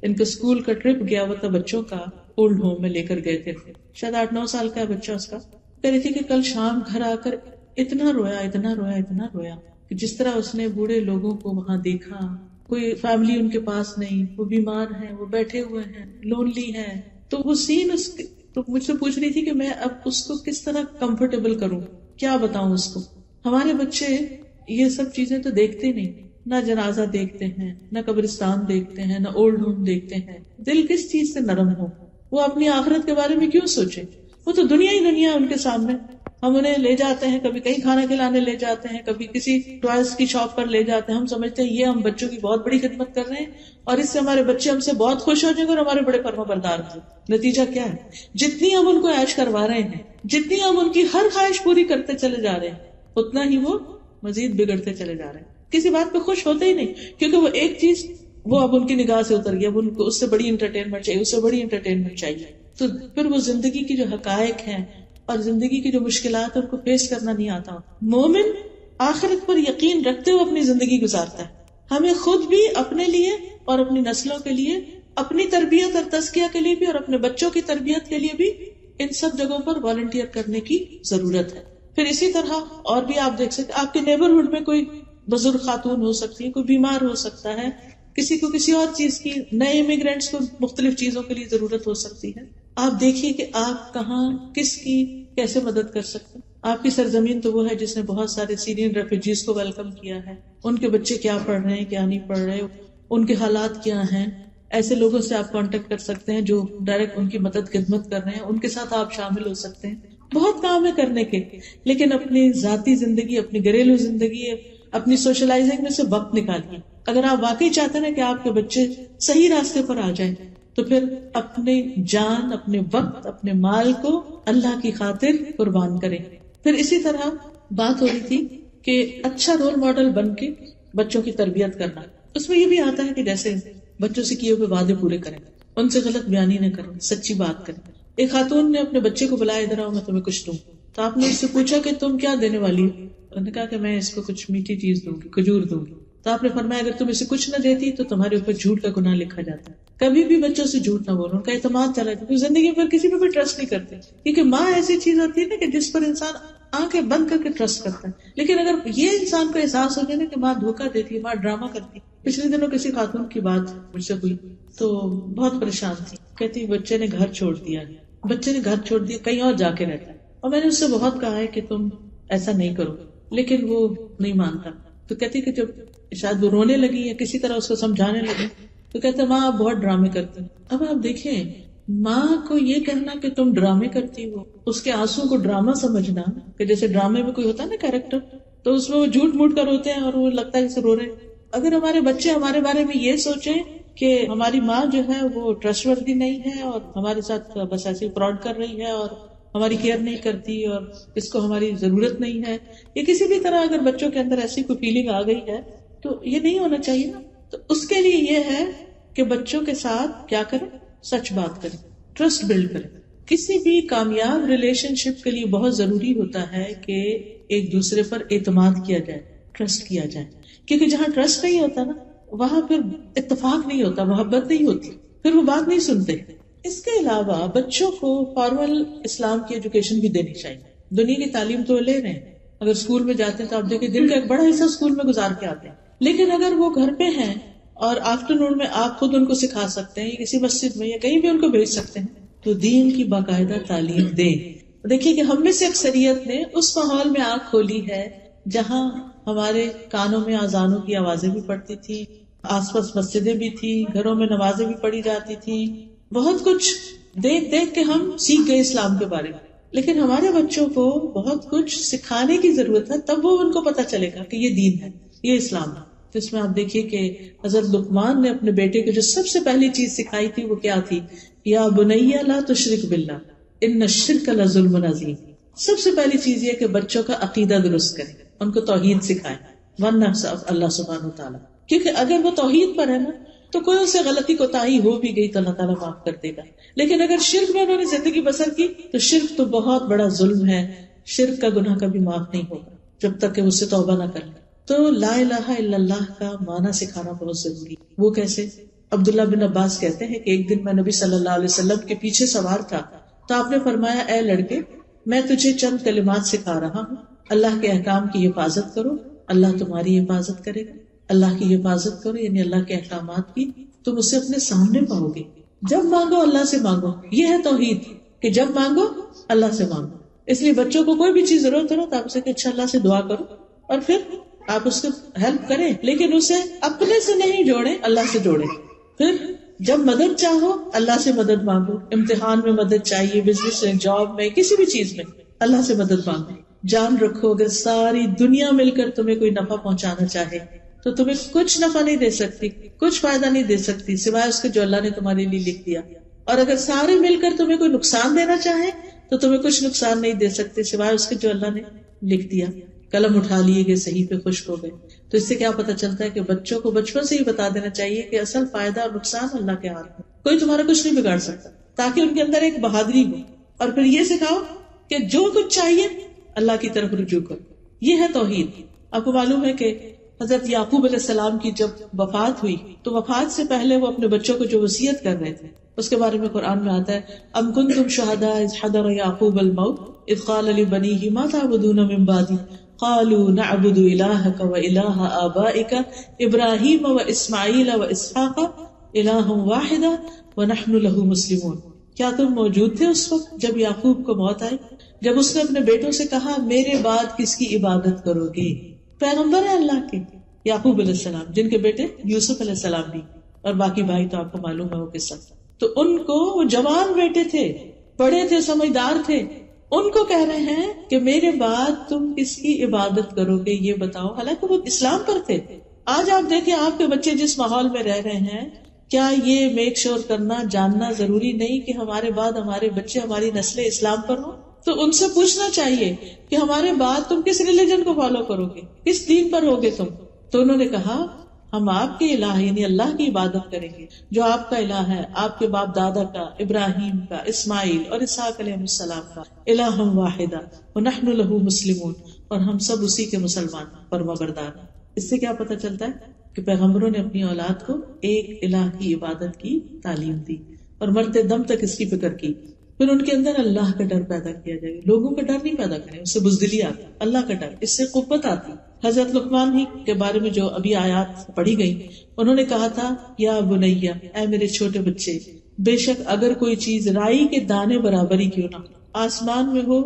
ان کا اسکول کا ٹرپ گیا ہوا تھا بچوں کا, اولڈ ہوم میں لے کر گئے تھے, شاید 8-9 سال کا ہے بچہ اس کا. کہہ رہی تھی کہ کل شام گھر آ کر اتنا رویا کہ جس طرح اس نے بوڑھے لوگوں کو وہاں دیکھا, کوئی فیملی ان کے پاس نہیں, وہ بیمار ہیں, وہ بیٹھے ہوئے ہیں, لونلی ہیں. تو وہ سین تو مجھ سے پوچھ رہی تھی کہ میں اب اس کو کس طرح کمفرٹیبل کروں, کیا بتاؤں اس کو. ہمارے بچے یہ سب چیزیں تو دیکھتے نہیں, نہ جنازہ دیکھتے ہیں, نہ قبرستان دیکھتے ہیں, نہ اولڈ ہوم دیکھتے ہیں. دل کس چیز سے نرم ہو, وہ اپنی آخرت کے بارے میں کیوں سوچے؟ وہ تو دنیا ہی دنیا ان کے سامنے. ہم انہیں لے جاتے ہیں, کبھی کہیں کھانا کھلانے لے جاتے ہیں, کبھی کسی ٹوائز کی شاپ پر لے جاتے ہیں. ہم سمجھتے ہیں یہ ہم بچوں کی بہت بڑی خدمت کر رہے ہیں اور اس سے ہمارے بچے ہم سے بہت خوش ہو جائیں گے اور ہمارے بڑے فرما بردار ہوں. نتیجہ کیا ہے؟ جتنی ہم ان کو عیش کروا رہے ہیں, جتنی ہم ان کی ہر خواہش پوری کرتے چلے جا رہے ہیں, اتنا ہی وہ مزید بگڑتے چلے جا رہے ہیں. کسی بات پہ خوش ہوتے ہی نہیں, کیونکہ وہ ایک چیز وہ اب ان کی نگاہ سے اتر گیا, اب ان کو اس سے بڑی انٹرٹینمنٹ چاہیے, اس سے بڑی انٹرٹینمنٹ چاہیے. تو پھر وہ زندگی کی جو حقائق ہیں اور زندگی کی جو مشکلات ان کو فیس کرنا نہیں آتا. مومن آخرت پر یقین رکھتے ہوئے اپنی زندگی گزارتا ہے. ہمیں خود بھی اپنے لیے اور اپنی نسلوں کے لیے, اپنی تربیت اور تزکیہ کے لیے بھی اور اپنے بچوں کی تربیت کے لیے بھی ان سب جگہوں پر والنٹیئر کرنے کی ضرورت ہے. پھر اسی طرح اور بھی آپ دیکھ سکتے, آپ کے نیبرہڈ میں کوئی بزرگ خاتون ہو سکتی ہے, کوئی بیمار ہو سکتا ہے, کسی کو کسی اور چیز کی, نئے امیگرینٹس کو مختلف چیزوں کے لیے ضرورت ہو سکتی ہے. آپ دیکھیے کہ آپ کہاں کس کی کیسے مدد کر سکتے ہیں. آپ کی سرزمین تو وہ ہے جس نے بہت سارے سیرین ریفیوجیز کو ویلکم کیا ہے. ان کے بچے کیا پڑھ رہے ہیں, کیا نہیں پڑھ رہے, ان کے حالات کیا ہیں. ایسے لوگوں سے آپ کانٹیکٹ کر سکتے ہیں جو ڈائریکٹ ان کی مدد خدمت کر رہے ہیں, ان کے ساتھ آپ شامل ہو سکتے ہیں. بہت کام ہے کرنے کے, لیکن اپنی ذاتی زندگی, اپنی گھریلو زندگی, اپنی سوشلائزنگ میں سے وقت نکالیے. اگر آپ واقعی چاہتے ہیں کہ آپ کے بچے صحیح راستے پر آ جائیں تو پھر اپنے جان, اپنے وقت, اپنے مال کو اللہ کی خاطر قربان کریں. پھر اسی طرح بات ہو رہی تھی کہ اچھا رول ماڈل بن کے بچوں کی تربیت کرنا. اس میں یہ بھی آتا ہے کہ جیسے بچوں سے کیے ہوئے وعدے پورے کریں, ان سے غلط بیانی نہ کریں, سچی بات کریں. ایک خاتون نے اپنے بچے کو بلایا, ادھر آؤ میں تمہیں کچھ دوں. تو آپ نے اس سے پوچھا کہ تم کیا دینے والی ہو؟ انہوں نے کہا کہ میں اس کو کچھ میٹھی چیز دوں گی, کھجور دوں گی. تو آپ نے فرمایا اگر تم اسے کچھ نہ دیتی تو تمہارے اوپر جھوٹ کا گناہ لکھا جاتا ہے. کبھی بھی بچوں سے جھوٹ نہ بولو, ان کا اعتماد چلا جائے. زندگی پر کسی پہ بھی ٹرسٹ نہیں کرتے, کیونکہ ماں ایسی چیز ہوتی ہے نا کہ جس پر انسان آنکھیں بند کر کے ٹرسٹ کرتا ہے. لیکن اگر یہ انسان کو احساس ہو جائے نا کہ ماں دھوکہ دیتی ہے, ماں ڈرامہ کرتی. پچھلے دنوں کسی خاتون کی بات مجھ سے ہوئی تو بہت پریشان تھی. کہتی بچے نے گھر چھوڑ دیا, کہیں اور جا کے رہتا ہے. اور میں نے اس سے بہت کہا ہے کہ تم ایسا نہیں کرو, لیکن وہ نہیں مانتا. تو کہتی کہ جب شاید وہ رونے لگی یا کسی طرح اس کو سمجھانے لگی تو کہتا ماں آپ بہت ڈرامے کرتی. اب آپ دیکھیں, ماں کو یہ کہنا کہ تم ڈرامے کرتی ہو, اس کے آنسو کو ڈرامہ سمجھنا, کہ جیسے ڈرامے میں کوئی ہوتا ہے نا کیریکٹر, تو اس میں وہ جھوٹ موٹ کر روتے ہیں اور وہ لگتا ہے جیسے رو رہے. اگر ہمارے بچے ہمارے بارے میں یہ سوچیں کہ ہماری ماں جو ہے وہ ٹرسٹ وردی نہیں ہے اور ہمارے ساتھ بس ایسے فراڈ کر رہی ہے اور ہماری کیئر نہیں کرتی اور اس کو ہماری ضرورت نہیں ہے, یا کسی بھی طرح اگر بچوں کے اندر ایسی کوئی فیلنگ آ گئی ہے تو یہ نہیں ہونا چاہیے نا. تو اس کے لیے یہ ہے کہ بچوں کے ساتھ کیا کریں, سچ بات کریں, ٹرسٹ بلڈ کریں. کسی بھی کامیاب ریلیشن شپ کے لیے بہت ضروری ہوتا ہے کہ ایک دوسرے پر اعتماد کیا جائے, ٹرسٹ کیا جائے. کیونکہ جہاں ٹرسٹ نہیں ہوتا نا وہاں پھر اتفاق نہیں ہوتا, محبت نہیں ہوتی, پھر وہ بات نہیں سنتے. اس کے علاوہ بچوں کو فارمل اسلام کی ایجوکیشن بھی دینی چاہیے. دنیا کی تعلیم تو لے رہے ہیں اگر اسکول میں جاتے ہیں تو آپ دیکھیں دن کا ایک بڑا حصہ اسکول میں گزار کے آتے ہیں. لیکن اگر وہ گھر پہ ہیں اور آفٹرنون میں آپ خود ان کو سکھا سکتے ہیں یا کسی مسجد میں یا کہیں بھی ان کو بھیج سکتے ہیں تو دین کی باقاعدہ تعلیم دیں. دیکھیے کہ ہم میں سے اکثریت نے اس ماحول میں آنکھ کھولی ہے جہاں ہمارے کانوں میں اذانوں کی آوازیں بھی پڑتی تھی, آس پاس مسجدیں بھی تھی, گھروں میں نمازیں بھی پڑھی جاتی تھی, بہت کچھ دیکھ دیکھ کے ہم سیکھ گئے اسلام کے بارے میں. لیکن ہمارے بچوں کو بہت کچھ سکھانے کی ضرورت ہے, تب وہ ان کو پتا چلے گا کہ یہ دین ہے, یہ اسلام ہے. تو اس میں آپ دیکھیے کہ حضرت لقمان نے اپنے بیٹے کو جو سب سے پہلی چیز سکھائی تھی وہ کیا تھی؟ یا بنی لا تشرک باللہ ان الشرک لظلم عظیم. سب سے پہلی چیز یہ کہ بچوں کا عقیدہ درست کریں, ان کو توحید سکھائیں, ون اللہ سبحانہ وتعالی. کیونکہ اگر وہ توحید پر ہے نا تو کوئی اسے غلطی کوتاہی ہو بھی گئی تو اللہ تعالیٰ معاف کر دے گا. لیکن اگر شرک میں انہوں نے زندگی بسر کی تو شرک تو بہت بڑا ظلم ہے, شرک کا گناہ کبھی معاف نہیں ہوگا جب تک کہ اس سے توبہ نہ کر لے. تو لا الہ الا اللہ کا معنی سکھانا بہت ضروری. وہ کیسے؟ عبداللہ بن عباس کہتے ہیں کہ ایک دن میں نبی صلی اللہ علیہ وسلم کے پیچھے سوار تھا تو آپ نے فرمایا, اے لڑکے میں تجھے چند کلمات سکھا رہا ہوں, اللہ کے احکام کی حفاظت کرو, اللہ تمہاری حفاظت کرے گا. اللہ کی حفاظت کرو یعنی اللہ کے احکامات کی, تم اسے اپنے سامنے پاؤ گے. جب مانگو اللہ سے مانگو, یہ ہے توحید کہ جب مانگو اللہ سے مانگو. اس لیے بچوں کو کوئی بھی چیز ضرورت ہو تو آپ اسے کہ اچھا اللہ سے دعا کرو اور پھر آپ اس کو ہیلپ کریں, لیکن اسے اپنے سے نہیں جوڑیں, اللہ سے جوڑیں. پھر جب مدد چاہو اللہ سے مدد مانگو, امتحان میں مدد چاہیے, بزنس میں, جاب میں, کسی بھی چیز میں اللہ سے مدد مانگو. جان رکھو اگر ساری دنیا مل کر تمہیں کوئی نفع پہنچانا چاہے تو تمہیں کچھ نفع نہیں دے سکتی, کچھ فائدہ نہیں دے سکتی سوائے اس کے جو اللہ نے تمہارے لیے لکھ دیا. اور اگر سارے مل کر تمہیں کوئی نقصان دینا چاہے تو تمہیں کچھ نقصان نہیں دے سکتے سوائے اس کے جو اللہ نے لکھ دیا. قلم اٹھا لیے گئے, صحیح پہ خشک ہو گئے. تو اس سے کیا پتا چلتا ہے کہ بچوں کو بچپن سے ہی بتا دینا چاہیے کہ اصل فائدہ اور نقصان اللہ کے ہاتھ میں, کوئی تمہارا کچھ نہیں بگاڑ سکتا, تاکہ ان کے اندر ایک بہادری ہو. اور پھر یہ سکھاؤ کہ جو کچھ چاہیے اللہ کی طرف رجوع کرو. یہ ہے توحید. آپ کو معلوم ہے کہ حضرت یعقوب علیہ السلام کی جب وفات ہوئی تو وفات سے پہلے وہ اپنے بچوں کو جو وصیت کر رہے تھے اس کے بارے میں قرآن میں آتا ہے, ام کنتم شہداء اذ حضر یعقوب الموت اذ قال لبنیہ ما تعبدون من بعدی قالوا نعبد الہک و الہ آبائک ابراہیم و اسماعیل و اسحاق الہ واحدا ونحن لہ مسلمون. کیا تم موجود تھے اس وقت جب یعقوب کو موت آئی, جب اس نے اپنے بیٹوں سے کہا میرے بعد کس کی عبادت کرو گے؟ پیغمبر ہے اللہ کے یعقوب علیہ السلام, جن کے بیٹے یوسف علیہ السلام بھی, اور باقی بھائی تو آپ کو معلوم ہے وہ قصہ. تو ان کو وہ جوان بیٹے تھے, بڑے تھے, سمجھدار تھے, ان کو کہہ رہے ہیں کہ میرے بعد تم کس کی عبادت کرو گے یہ بتاؤ, حالانکہ وہ اسلام پر تھے. آج آپ دیکھیں آپ کے بچے جس ماحول میں رہ رہے ہیں, کیا یہ میک شور کرنا جاننا ضروری نہیں کہ ہمارے بعد ہمارے بچے ہماری نسلیں اسلام پر ہوں؟ تو ان سے پوچھنا چاہیے کہ ہمارے بعد تم کس ریلیجن کو فالو کرو گے, کس دین پر ہوگے تم؟ تو انہوں نے کہا ہم آپ کے الہ یعنی اللہ کی عبادت کریں گے جو آپ کا الہ ہے, آپ کے باپ دادا کا, ابراہیم کا, اسماعیل اور اسحاق علیہ السلام کا, الہ واحدہ ونحن لہ مسلمون, اور ہم سب اسی کے مسلمان فرمانبردار ہیں. اس سے کیا پتہ چلتا ہے کہ پیغمبروں نے اپنی اولاد کو ایک الہ کی عبادت کی تعلیم دی اور مرتے دم تک اس کی فکر کی. پھر ان کے اندر اللہ کا ڈر پیدا کیا جائے, لوگوں کا ڈر نہیں پیدا کریں, اس سے بزدلی آتی, اللہ کا ڈر, اس سے قوت آتی. حضرت لقمان ہی کے بارے میں جو ابھی آیات پڑھی گئی, انہوں نے کہا تھا یا بنیا, اے میرے چھوٹے بچے, بے شک اگر کوئی چیز رائی کے دانے برابر ہی کیوں نہ, آسمان میں ہو,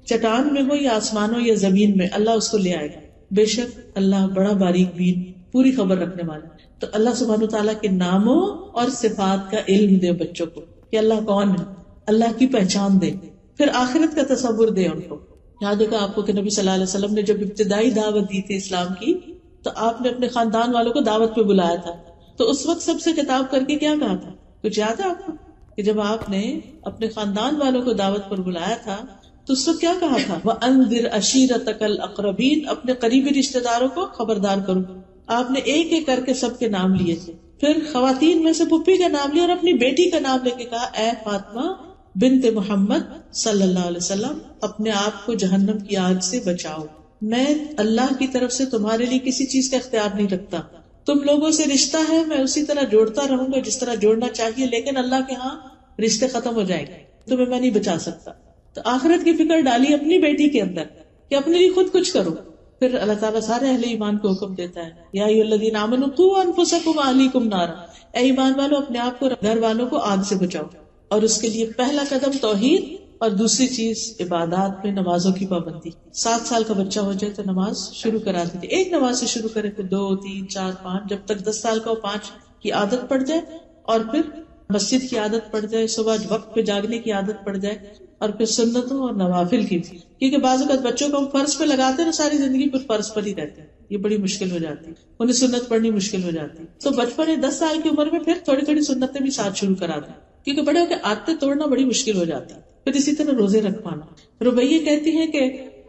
چٹان میں ہو, یا آسمانوں یا زمین میں, اللہ اس کو لے آئے گا. بے شک اللہ بڑا باریک بین, پوری خبر رکھنے والا. تو اللہ سبحانہ تعالیٰ کے ناموں اور صفات کا علم دے بچوں کو کہ اللہ کون ہے, اللہ کی پہچان دے, پھر آخرت کا تصور دے ان کو. یاد ہوگا آپ کو کہ نبی صلی اللہ علیہ وسلم نے جب ابتدائی دعوت دی تھی اسلام کی تو آپ نے اپنے خاندان والوں کو دعوت پہ بلایا تھا, تو اس وقت سب سے خطاب کر کے کیا کہا تھا؟ کچھ یاد ہے آپ کو کہ جب آپ نے اپنے خاندان والوں کو دعوت پر بلایا تھا تو اس وقت کیا کہا تھا؟ وَأَنذِرْ عَشِيرَتَكَ الْأَقْرَبِينَ, اپنے قریبی رشتہ داروں کو خبردار کرو. آپ نے ایک ایک کر کے سب کے نام لیے تھے. پھر خواتین میں سے پھپھی کا نام لیا اور اپنی بیٹی کا نام لے کے کہا اے فاطمہ بنت محمد صلی اللہ علیہ وسلم, اپنے آپ کو جہنم کی آگ سے بچاؤ. میں اللہ کی طرف سے تمہارے لیے کسی چیز کا اختیار نہیں رکھتا, تم لوگوں سے رشتہ ہے میں اسی طرح جوڑتا رہوں گا جس طرح جوڑنا چاہیے, لیکن اللہ کے ہاں رشتے ختم ہو جائیں گے, تمہیں میں نہیں بچا سکتا. تو آخرت کی فکر ڈالی اپنی بیٹی کے اندر کہ اپنے لیے خود کچھ کرو. پھر اللہ تعالیٰ سارے اہل ایمان کو حکم دیتا ہے یا ایھا الذین آمنوا قوا انفسکم واہلیکم نارا، اے ایمان والو اپنے آپ کو گھر والوں کو آگ سے بچاؤ. اور اس کے لیے پہلا قدم توحید اور دوسری چیز عبادات میں نمازوں کی پابندی. 7 سال کا بچہ ہو جائے تو نماز شروع کرا دیتے، ایک نماز سے شروع کرے پھر 2 3 4 5 جب تک 10 سال کا ہو 5 کی عادت پڑ جائے، اور پھر مسجد کی عادت پڑ جائے، صبح وقت پہ جاگنے کی عادت پڑ جائے، اور پھر سنتوں اور نوافل کی بھی. کیونکہ بعض اوقات بچوں کو ہم فرض پہ لگاتے ہیں نا، ساری زندگی پھر فرض پر ہی رہتے ہیں، یہ بڑی مشکل ہو جاتی ہے، انہیں سنت پڑھنی مشکل ہو جاتی ہے. تو بچپن میں 10 سال کی عمر میں پھر تھوڑی تھوڑی سنتیں بھی ساتھ شروع کرا دیں، کیونکہ بڑے ہو کے عادتیں توڑنا بڑی مشکل ہو جاتی ہے. پھر اسی طرح روزے رکھوانا. ربیہ کہتی ہیں کہ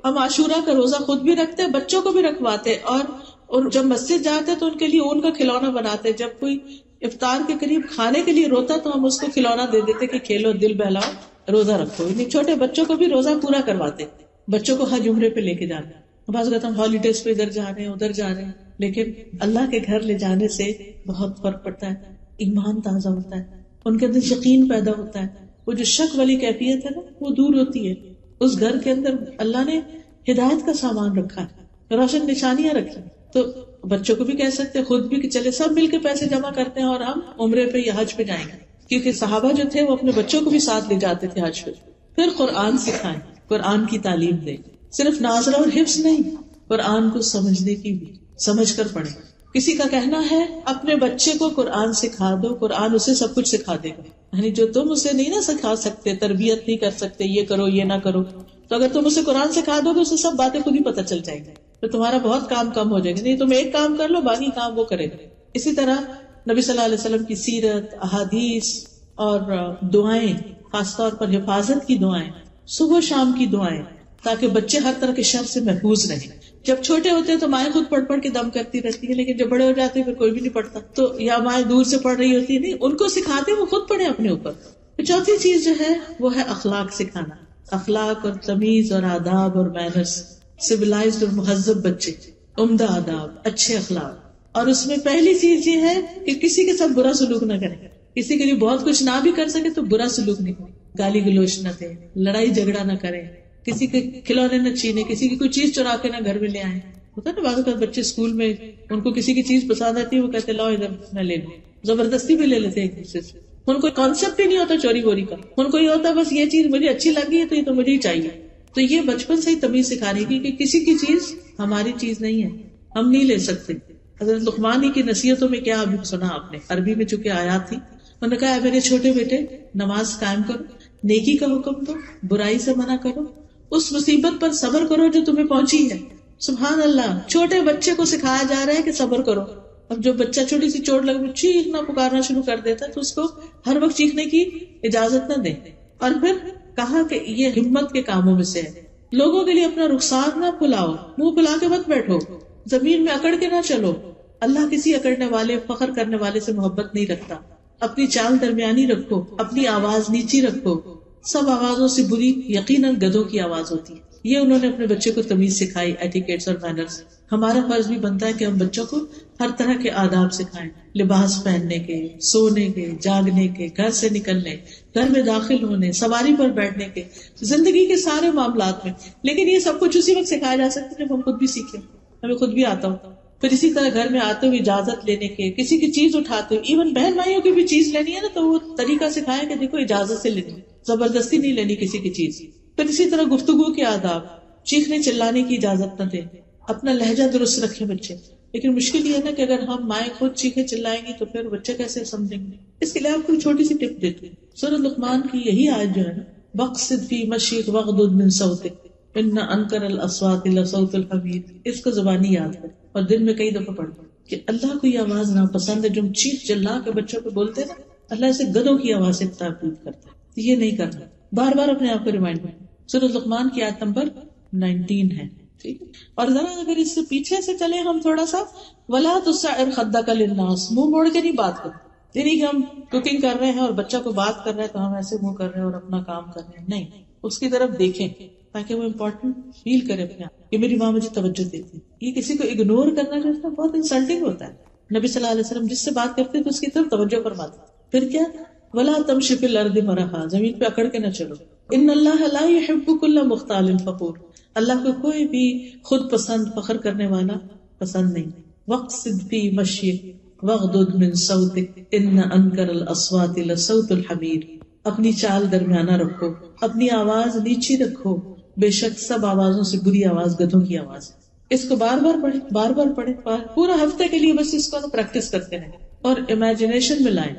ہم عاشورہ کا روزہ خود بھی رکھتے ہیں، بچوں کو بھی رکھواتے، اور جب مسجد جاتے تو ان کے لیے اون کا کھلونا بناتے. جب کوئی افطار کے قریب کھانے کے لیے روتا تو ہم اس کو کھلونا دے دیتے کہ کھیلو دل بہلاؤ روزہ رکھو. یعنی چھوٹے بچوں کو بھی روزہ پورا کرواتے، بچوں کو حج عمرے پہ لے کے جانا. بعض اوقات ہم ہالیڈیز پہ ادھر جا رہے ہیں ادھر جا رہے ہیں، لیکن اللہ کے گھر لے جانے سے بہت فرق پڑتا ہے. ایمان تازہ ہوتا ہے، ان کے اندر یقین پیدا ہوتا ہے، وہ جو شک والی کیفیت ہے نا وہ دور ہوتی ہے. اس گھر کے اندر اللہ نے ہدایت کا سامان رکھا ہے، روشن نشانیاں رکھی. تو بچوں کو بھی کہہ سکتے ہیں، خود بھی کہ چلے سب مل کے پیسے جمع کرتے ہیں اور ہم عمرے پہ یا حج پہ جائیں گے. کیونکہ صحابہ جو تھے وہ اپنے بچوں کو بھی ساتھ لے جاتے تھے حج پہ. پھر قرآن سکھائیں، قرآن کی تعلیم دیں، صرف ناظرہ اور حفظ نہیں، قرآن کو سمجھنے کی بھی، سمجھ کر پڑھیں. کسی کا کہنا ہے اپنے بچے کو قرآن سکھا دو، قرآن اسے سب کچھ سکھا دے گا. یعنی جو تم اسے نہیں نہ سکھا سکتے، تربیت نہیں کر سکتے، یہ کرو یہ نہ کرو، تو اگر تم اسے قرآن سکھا دو گے اسے سب باتیں خود ہی پتہ چل جائیں گی، تو تمہارا بہت کام کم ہو جائے گا. نہیں تم ایک کام کر لو، باقی کام وہ کرے گا. اسی طرح نبی صلی اللہ علیہ وسلم کی سیرت، احادیث اور دعائیں، خاص طور پر حفاظت کی دعائیں، صبح شام کی دعائیں، تاکہ بچے ہر طرح کے شر سے محفوظ رہیں. جب چھوٹے ہوتے ہیں تو مائیں خود پڑھ پڑھ کے دم کرتی رہتی ہیں، لیکن جب بڑے ہو جاتے ہیں پھر کوئی بھی نہیں پڑھتا، تو یا مائیں دور سے پڑھ رہی ہوتی ہے، نہیں ان کو سکھاتے وہ خود پڑھیں اپنے اوپر. چوتھی چیز جو ہے وہ ہے اخلاق سکھانا، اخلاق اور تمیز اور آداب اور مینرز. سویلائزڈ اور مہذب بچے، عمدہ آداب، اچھے اخلاق. اور اس میں پہلی چیز یہ ہے کہ کسی کے ساتھ برا سلوک نہ کریں. کسی کے لیے بہت کچھ نہ بھی کر سکے تو برا سلوک نہیں کریں، گالی گلوچ نہ دیں، لڑائی جھگڑا نہ کریں، کسی کے کھلونے نہ چھینے، کسی کی کوئی چیز چرا کے نہ گھر میں لے آئیں. ہوتا ہے نا بعض اوقات بچے اسکول میں ان کو کسی کی چیز پسند آتی ہے، وہ کہتے لاؤ ادھر میں لے لوں، زبردستی بھی لے لیتے ہیں ایک دوسرے سے. ان کو کانسیپٹ ہی نہیں ہوتا چوری ووری کا، ان کو یہ ہوتا بس یہ چیز مجھے اچھی لگی ہے تو یہ تو مجھے ہی چاہیے. تو یہ بچپن سے ہی تمیز سکھانے کی کہ کسی کی چیز ہماری چیز نہیں ہے، ہم نہیں لے سکتے. حضرت لقمان ہی کی نصیحتوں میں کیا ابھی سنا آپ نے، عربی میں چونکہ آیات تھی، انہوں نے کہا میرے چھوٹے بیٹے نماز قائم کرو، نیکی کا حکم دو، برائی سے منع کرو، اس مصیبت پر صبر کرو جو تمہیں پہنچی ہے. سبحان اللہ، چھوٹے بچے کو سکھایا جا رہا ہے کہ صبر کرو. اب جو بچہ چھوٹی سی چوٹ لگ چیخنا پکارنا شروع کر دیتا ہے تو اس کو ہر وقت چیخنے کی اجازت نہ دیں. اور پھر کہا کہ یہ ہمت کے کاموں میں سے ہے. لوگوں کے لیے اپنا رخسار نہ پھلاؤ، منہ پھلا کے مت بیٹھو، زمین میں اکڑ کے نہ چلو. اللہ کسی اکڑنے والے فخر کرنے والے سے محبت نہیں رکھتا. اپنی چال درمیانی رکھو، اپنی آواز نیچی رکھو. سب آوازوں سے بری یقیناً گدھوں کی آواز ہوتی ہے. یہ انہوں نے اپنے بچے کو تمیز سکھائی، ایٹیکیٹس اور مینرز. ہمارا فرض بھی بنتا ہے کہ ہم بچوں کو ہر طرح کے آداب سکھائیں، لباس پہننے کے، سونے کے، جاگنے کے، گھر سے نکلنے، گھر میں داخل ہونے، سواری پر بیٹھنے کے، زندگی کے سارے معاملات میں. لیکن یہ سب کچھ اسی وقت سکھایا جا سکتا ہے جب ہم خود بھی سیکھیں، ہمیں خود بھی آتا ہو. پھر اسی طرح گھر میں آتے ہوئے اجازت لینے کے، کسی کی چیز اٹھاتے ہوئے، ایون بہن بھائیوں کی بھی چیز لینی ہے نا تو وہ طریقہ سکھائیں کہ دیکھو اجازت سے لینی، زبردستی نہیں لینی کسی کی چیز. پھر اسی طرح گفتگو کے آداب، چیخنے چلانے کی اجازت نہ دیں، اپنا لہجہ درست رکھیں بچے. لیکن مشکل یہ ہے نا کہ اگر ہم مائیں خود چیخے چلائیں گی تو پھر بچے کیسے سمجھیں گے. اس کے لیے آپ کو چھوٹی سی ٹپ دیتی ہوں. سورۃ لقمان کی یہی آیت جو ہے نا، وَاقْصِدْ فِي مَشْيِكَ وَاغْضُضْ مِنْ صَوْتِكَ إِنَّ أَنكَرَ الْأَصْوَاتِ لَصَوْتُ الْحَمِيرِ. اس کو زبانی یاد کر اور دن میں کئی دفعہ پڑھ کہ اللہ کو یہ آواز ناپسند ہے جو ہم چیخ چلا کے بچوں کو بولتے ہیں نا، اللہ اسے گدھوں کی آواز سے تعبیر کرتا ہے. یہ نہیں کرنا، بار بار اپنے آپ کو ریمائنڈ کریں. سورۃ لقمان کی آیت نمبر 19 ہے. ٹھیک ہے. اور ذرا اگر اس سے پیچھے سے چلے ہم تھوڑا سا، وَلَا تُسَعِّرْ خَدَّكَ لِلنَّاسِ، منہ موڑ کے نہیں بات کرتے. یہ نہیں کہ ہم کوکنگ کر رہے ہیں اور بچہ کو بات کر رہے ہیں تو ہم ایسے منہ کر رہے ہیں اور اپنا کام کر رہے ہیں. نہیں، اس کی طرف دیکھیں تاکہ وہ امپورٹنٹ فیل کرے اپنے آپ کہ میری ماں مجھے توجہ دیتی. یہ کسی کو اگنور کرنا جو ہے بہت انسلٹنگ ہوتا ہے. نبی صلی اللہ علیہ وسلم جس سے بات کرتے تو اس کی طرف توجہ فرماتے. پھر کیا، وَلَا تَمْشِ فِي الْأَرْضِ مَرَحًا، زمین پہ اکڑ کے نہ چلو. إِنَّ اللَّهَ لَا يُحِبُّ كُلَّ مُخْتَالٍ فَخُورٍ، اللہ کو کوئی بھی خود پسند فخر کرنے والا پسند نہیں. وقصد فی مشیک وغضض من صوتک ان انکر الاصوات لصوت الحمیر. اپنی چال درمیانہ رکھو، اپنی آواز نیچی رکھو، بے شک سب آوازوں سے بری آواز گدھوں کی آواز. اس کو بار بار پڑھیں پورا ہفتے کے لیے بس اس کو پریکٹس کرتے رہیں اور امیجنیشن میں لائیں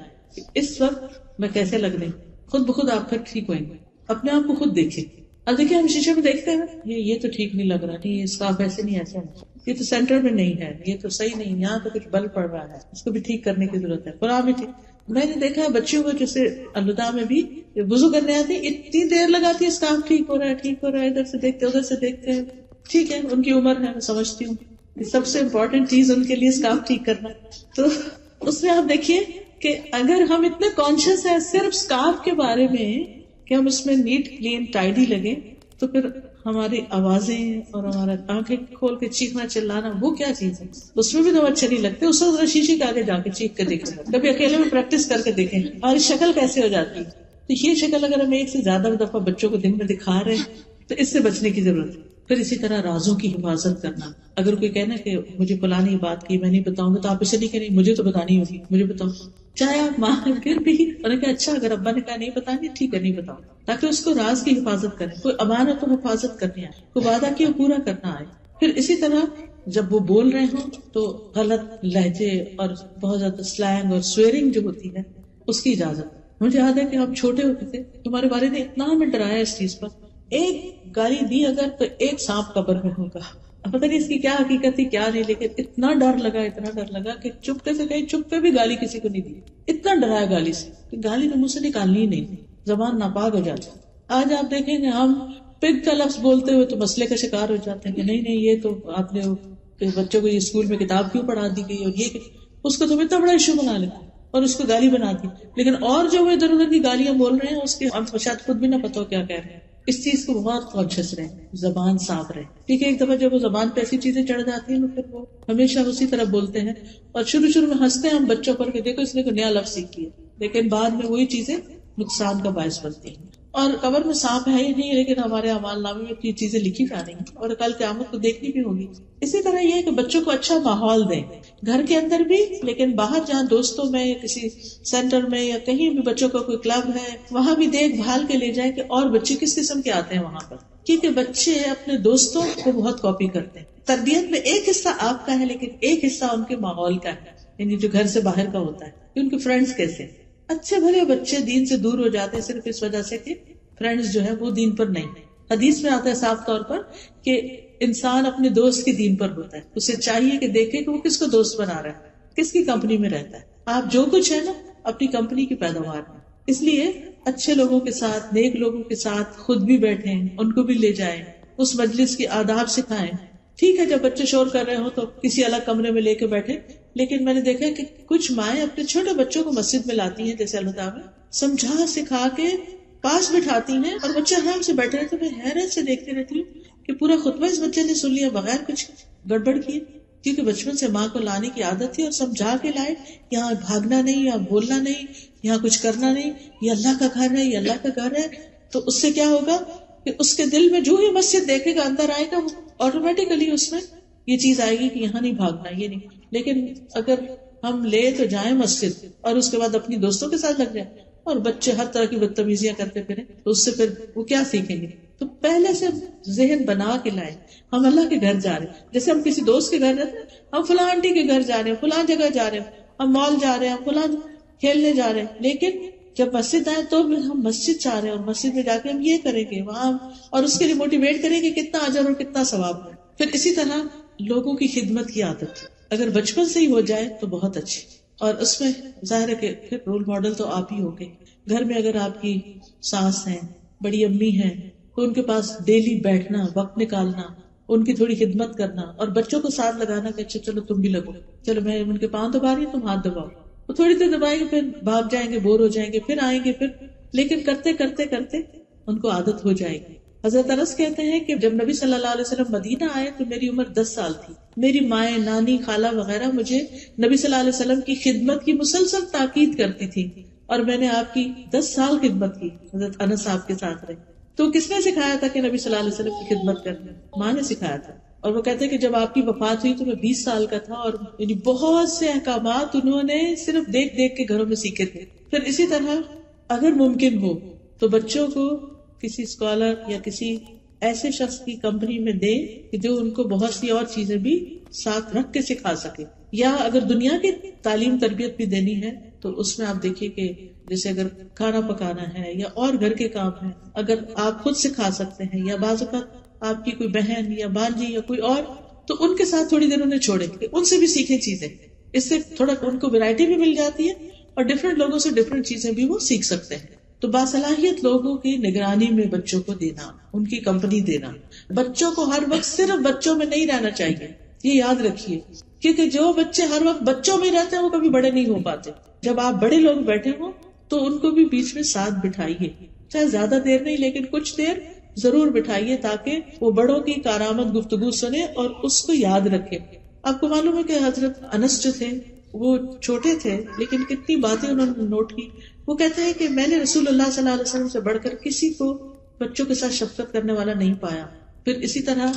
اس وقت میں کیسے لگ رہی. خود بخود آپ پھر ٹھیک ہوئیں گے. اپنے آپ کو خود دیکھیں. اب دیکھیں ہم شیشے میں دیکھتے ہیں یہ تو ٹھیک نہیں لگ رہا، نہیں اسکارف ایسے نہیں ایسا نہیں، یہ تو سینٹر میں نہیں ہے، یہ تو صحیح نہیں، یہاں تو کچھ بل پڑ رہا ہے، اس کو بھی ٹھیک کرنے کی ضرورت ہے. قرآن بھی ٹھیک. میں نے دیکھا ہے بچیوں کو جیسے الوداع میں بھی وضو کرنے آتے ہیں اتنی دیر لگاتی ہے اسکارف ٹھیک ہو رہا ہے، ادھر سے دیکھتے ادھر سے دیکھتے ہیں. ٹھیک ہے ان کی عمر ہے، میں سمجھتی ہوں سب سے امپورٹنٹ چیز ان کے لیے اسکارف ٹھیک کرنا. تو اس میں آپ دیکھیے کہ اگر ہم اتنے کانشیس ہیں صرف اسکارف کے بارے میں کہ ہم اس میں نیٹ کلین ٹائڈی لگے، تو پھر ہماری آوازیں اور ہمارا آنکھیں کھول کے چیخنا چلانا وہ کیا چیز ہے. اس میں بھی تو اچھے نہیں لگتے. اس وقت شیشے کے آگے جا کے چیخ کے دیکھیں، کبھی اکیلے میں پریکٹس کر کے دیکھیں ہماری شکل کیسے ہو جاتی ہے. تو یہ شکل اگر ہم ایک سے زیادہ دفعہ بچوں کو دن میں دکھا رہے ہیں تو اس سے بچنے کی ضرورت ہے. پھر اسی طرح رازوں کی حفاظت کرنا. اگر کوئی کہنا کہ مجھے فلانی بات کی میں نہیں بتاؤں گا، تو آپ اسے نہیں کہ نہیں مجھے تو بتانی ہوگی، مجھے بتاؤ. چاہے آپ ماں ہیں پھر بھی انہوں نے کہا اچھا اگر ابا نے کہا نہیں بتانی ٹھیک ہے نہیں بتاؤ، تاکہ اس کو راز کی حفاظت کریں. کوئی امانت و حفاظت کرنی آئے، کوئی وعدہ کیا پورا کرنا آئے. پھر اسی طرح جب وہ بول رہے ہوں تو غلط لہجے اور بہت زیادہ سلینگ اور سویرنگ جو ہوتی ہے اس کی اجازت. مجھے یاد ہے کہ ہم چھوٹے ہوتے تھے ہمارے والد نے اتنا ہمیں ڈرایا اس چیز پر، ایک گالی دی اگر تو ایک سانپ قبر میں ہوگا. پتہ نہیں اس کی کیا حقیقت تھی کیا نہیں، لیکن اتنا ڈر لگا کہ چپکے سے کہیں چپکے بھی گالی کسی کو نہیں دی. اتنا ڈرایا گالی سے کہ گالی تو منہ سے نکالنی ہی نہیں، زبان ناپاک ہو جاتی. آج آپ دیکھیں گے ہم پگ کا لفظ بولتے ہوئے تو مسئلے کا شکار ہو جاتے ہیں کہ نہیں یہ تو آپ نے بچوں کو اسکول میں کتاب کیوں پڑھا دی گئی، اور یہ اس کو تم اتنا بڑا ایشو بنا لیتے اور اس کو گالی بنا دی. لیکن اور جو وہ ادھر ادھر کی گالیاں بول رہے ہیں اس کے ہم شاید خود بھی نہ پتا ہو کیا کہہ رہے ہیں. اس چیز کو بہت کانشیس رہے، زبان صاف رہے. ٹھیک ہے ایک دفعہ جب وہ زبان پہ ایسی چیزیں چڑھ جاتی ہیں تو پھر وہ ہمیشہ اسی طرح بولتے ہیں اور شروع میں ہنستے ہیں ہم بچوں پر کہ دیکھو اس نے کوئی نیا لفظ سیکھی ہے، لیکن بعد میں وہی چیزیں نقصان کا باعث بنتی ہیں. اور قبر میں سانپ ہے ہی نہیں، لیکن ہمارے اعمال نامے میں یہ چیزیں لکھی جا رہی ہیں اور کل قیامت کو دیکھنی بھی ہوگی. اسی طرح یہ کہ بچوں کو اچھا ماحول دیں گھر کے اندر بھی، لیکن باہر جہاں دوستوں میں یا کسی سینٹر میں یا کہیں بھی بچوں کا کوئی کلب ہے وہاں بھی دیکھ بھال کے لے جائیں کہ اور بچے کس قسم کے آتے ہیں وہاں پر. کیونکہ بچے اپنے دوستوں کو بہت کاپی کرتے ہیں. تربیت میں ایک حصہ آپ کا ہے لیکن ایک حصہ ان کے ماحول کا ہے، یعنی جو گھر سے باہر کا ہوتا ہے کہ ان کے فرینڈز کیسے. اچھے بھلے بچے دین سے دور ہو جاتے ہیں صرف اس وجہ سے کہ فرینڈز جو ہے وہ دین پر نہیں. حدیث میں آتا ہے صاف طور پر کہ انسان اپنے دوست کے دین پر ہوتا ہے. اسے چاہیے کہ دیکھے کہ وہ کس کو دوست بنا رہا ہے، کس کی کمپنی میں رہتا ہے. آپ جو کچھ ہے نا اپنی کمپنی کی پیداوار ہے. اس لیے اچھے لوگوں کے ساتھ، نیک لوگوں کے ساتھ خود بھی بیٹھیں، ان کو بھی لے جائیں، اس مجلس کی آداب سکھائیں. ٹھیک ہے جب بچے شور کر رہے ہوں تو کسی الگ کمرے میں لے کے بیٹھے، لیکن میں نے دیکھا کہ کچھ مائیں اپنے چھوٹے بچوں کو مسجد میں لاتی ہیں جیسے اللہ تعالیٰ سمجھا سکھا کے پاس بٹھاتی ہیں اور بچے آرام سے بیٹھے رہتے. میں حیرت سے دیکھتی رہتی ہوں کہ پورا خطبہ اس بچے نے سن لیا بغیر کچھ گڑبڑ کیے، کیونکہ بچپن سے ماں کو لانے کی عادت تھی اور سمجھا کے لائے یہاں بھاگنا نہیں، یہاں بولنا نہیں، یہاں کچھ کرنا نہیں، یہ اللہ کا گھر ہے، یہ اللہ کا گھر ہے. تو اس سے کیا ہوگا کہ اس کے دل میں جو ہی مسجد دیکھے گا اندر آئے گا، آٹومیٹیکلی اس میں یہ چیز آئے گی کہ یہاں نہیں بھاگنا، یہ نہیں. لیکن اگر ہم لے تو جائیں مسجد اور اس کے بعد اپنی دوستوں کے ساتھ لگ جائیں اور بچے ہر طرح کی بدتمیزیاں کرتے پھریں تو اس سے پھر وہ کیا سیکھیں گے. تو پہلے سے ذہن بنا کے لائیں ہم اللہ کے گھر جا رہے ہیں. جیسے ہم کسی دوست کے گھر رہتے ہیں، ہم فلاں آنٹی کے گھر جا رہے ہیں، فلاں جگہ جا رہے ہیں، ہم مال جا رہے ہیں، ہم فلاں کھیلنے جا رہے ہیں. لیکن جب مسجد آئے تو ہم مسجد چاہ رہے ہیں اور مسجد میں جا کے ہم یہ کریں گے وہاں، اور اس کے لیے موٹیویٹ کریں گے کتنا اجر اور کتنا ثواب ہے. پھر اسی طرح لوگوں کی خدمت کی عادت اگر بچپن سے ہی ہو جائے تو بہت اچھی. اور اس میں ظاہر ہے کہ پھر رول ماڈل تو آپ ہی ہوگے. گھر میں اگر آپ کی ساس ہیں، بڑی امی ہیں، تو ان کے پاس ڈیلی بیٹھنا، وقت نکالنا، ان کی تھوڑی خدمت کرنا اور بچوں کو ساتھ لگانا کہ اچھا چلو تم بھی لگو، چلو میں ان کے پاؤں دبا رہی ہوں تم ہاتھ دباؤ. وہ تھوڑی دیر دبائیں گے پھر بھاگ جائیں گے، بور ہو جائیں گے، پھر آئیں گے پھر، لیکن کرتے کرتے کرتے ان کو عادت ہو جائے گی. حضرت انس کہتے ہیں کہ جب نبی صلی اللہ علیہ وسلم مدینہ آئے تو میری عمر 10 سال تھی. میری مائیں، نانی، خالہ وغیرہ مجھے نبی صلی اللہ علیہ وسلم کی خدمت کی مسلسل تاکید کرتی تھی اور میں نے آپ کی 10 سال خدمت کی. حضرت انس آپ کے ساتھ رہے. تو کس نے سکھایا تھا کہ نبی صلی اللہ علیہ وسلم کی خدمت کرنا؟ ماں نے سکھایا تھا. اور وہ کہتے ہیں کہ جب آپ کی وفات ہوئی تو میں 20 سال کا تھا، اور یعنی بہت سے احکامات انہوں نے صرف دیکھ دیکھ کے گھروں میں سیکھے تھے. پھر اسی طرح اگر ممکن ہو تو بچوں کو کسی اسکالر یا کسی ایسے شخص کی کمپنی میں دے کہ جو ان کو بہت سی اور چیزیں بھی ساتھ رکھ کے سکھا سکے. یا اگر دنیا کی تعلیم تربیت بھی دینی ہے تو اس میں آپ دیکھیے کہ جیسے اگر کھانا پکانا ہے یا اور گھر کے کام ہیں، اگر آپ خود سکھا سکتے ہیں، یا بعض اوقات آپ کی کوئی بہن یا بانجی یا کوئی اور، تو ان کے ساتھ تھوڑی دیر انہیں چھوڑیں، ان سے بھی سیکھیں چیزیں. اس سے تھوڑا ان کو ویرائٹی بھی مل جاتی ہے اور ڈفرینٹ لوگوں سے ڈفرینٹ چیزیں بھی وہ سیکھ سکتے ہیں. تو باصلاحیت لوگوں کی نگرانی میں بچوں کو دینا، ان کی کمپنی دینا. بچوں کو ہر وقت صرف بچوں میں نہیں رہنا چاہیے، یہ یاد رکھیے، کیونکہ جو بچے ہر وقت بچوں میں رہتے ہیں وہ کبھی بڑے نہیں ہو پاتے. جب آپ بڑے لوگ بیٹھے ہوں تو ان کو بھی بیچ میں ساتھ بٹھائیے، چاہے زیادہ دیر نہیں لیکن کچھ دیر ضرور بٹھائیے تاکہ وہ بڑوں کی کارآمد گفتگو سنے اور اس کو یاد رکھے. آپ کو معلوم ہے کہ حضرت انس جو تھے وہ چھوٹے تھے لیکن کتنی باتیں انہوں نے نوٹ کی. وہ کہتے ہیں کہ میں نے رسول اللہ صلی اللہ علیہ وسلم سے بڑھ کر کسی کو بچوں کے ساتھ شفقت کرنے والا نہیں پایا. پھر اسی طرح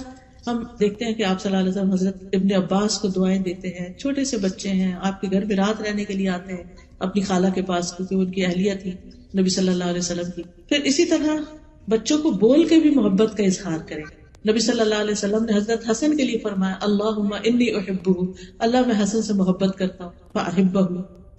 ہم دیکھتے ہیں کہ آپ صلی اللہ علیہ وسلم حضرت ابن عباس کو دعائیں دیتے ہیں. چھوٹے سے بچے ہیں، آپ کے گھر میں رات رہنے کے لیے آتے ہیں اپنی خالہ کے پاس کیونکہ ان کی اہلیہ تھی نبی صلی اللہ علیہ وسلم کی. پھر اسی طرح بچوں کو بول کے بھی محبت کا اظہار کریں. نبی صلی اللہ علیہ وسلم نے حضرت حسن کے لیے فرمایا اللہم انی احبہ، اللہ میں حسن سے محبت کرتا ہوں، فاحبہ،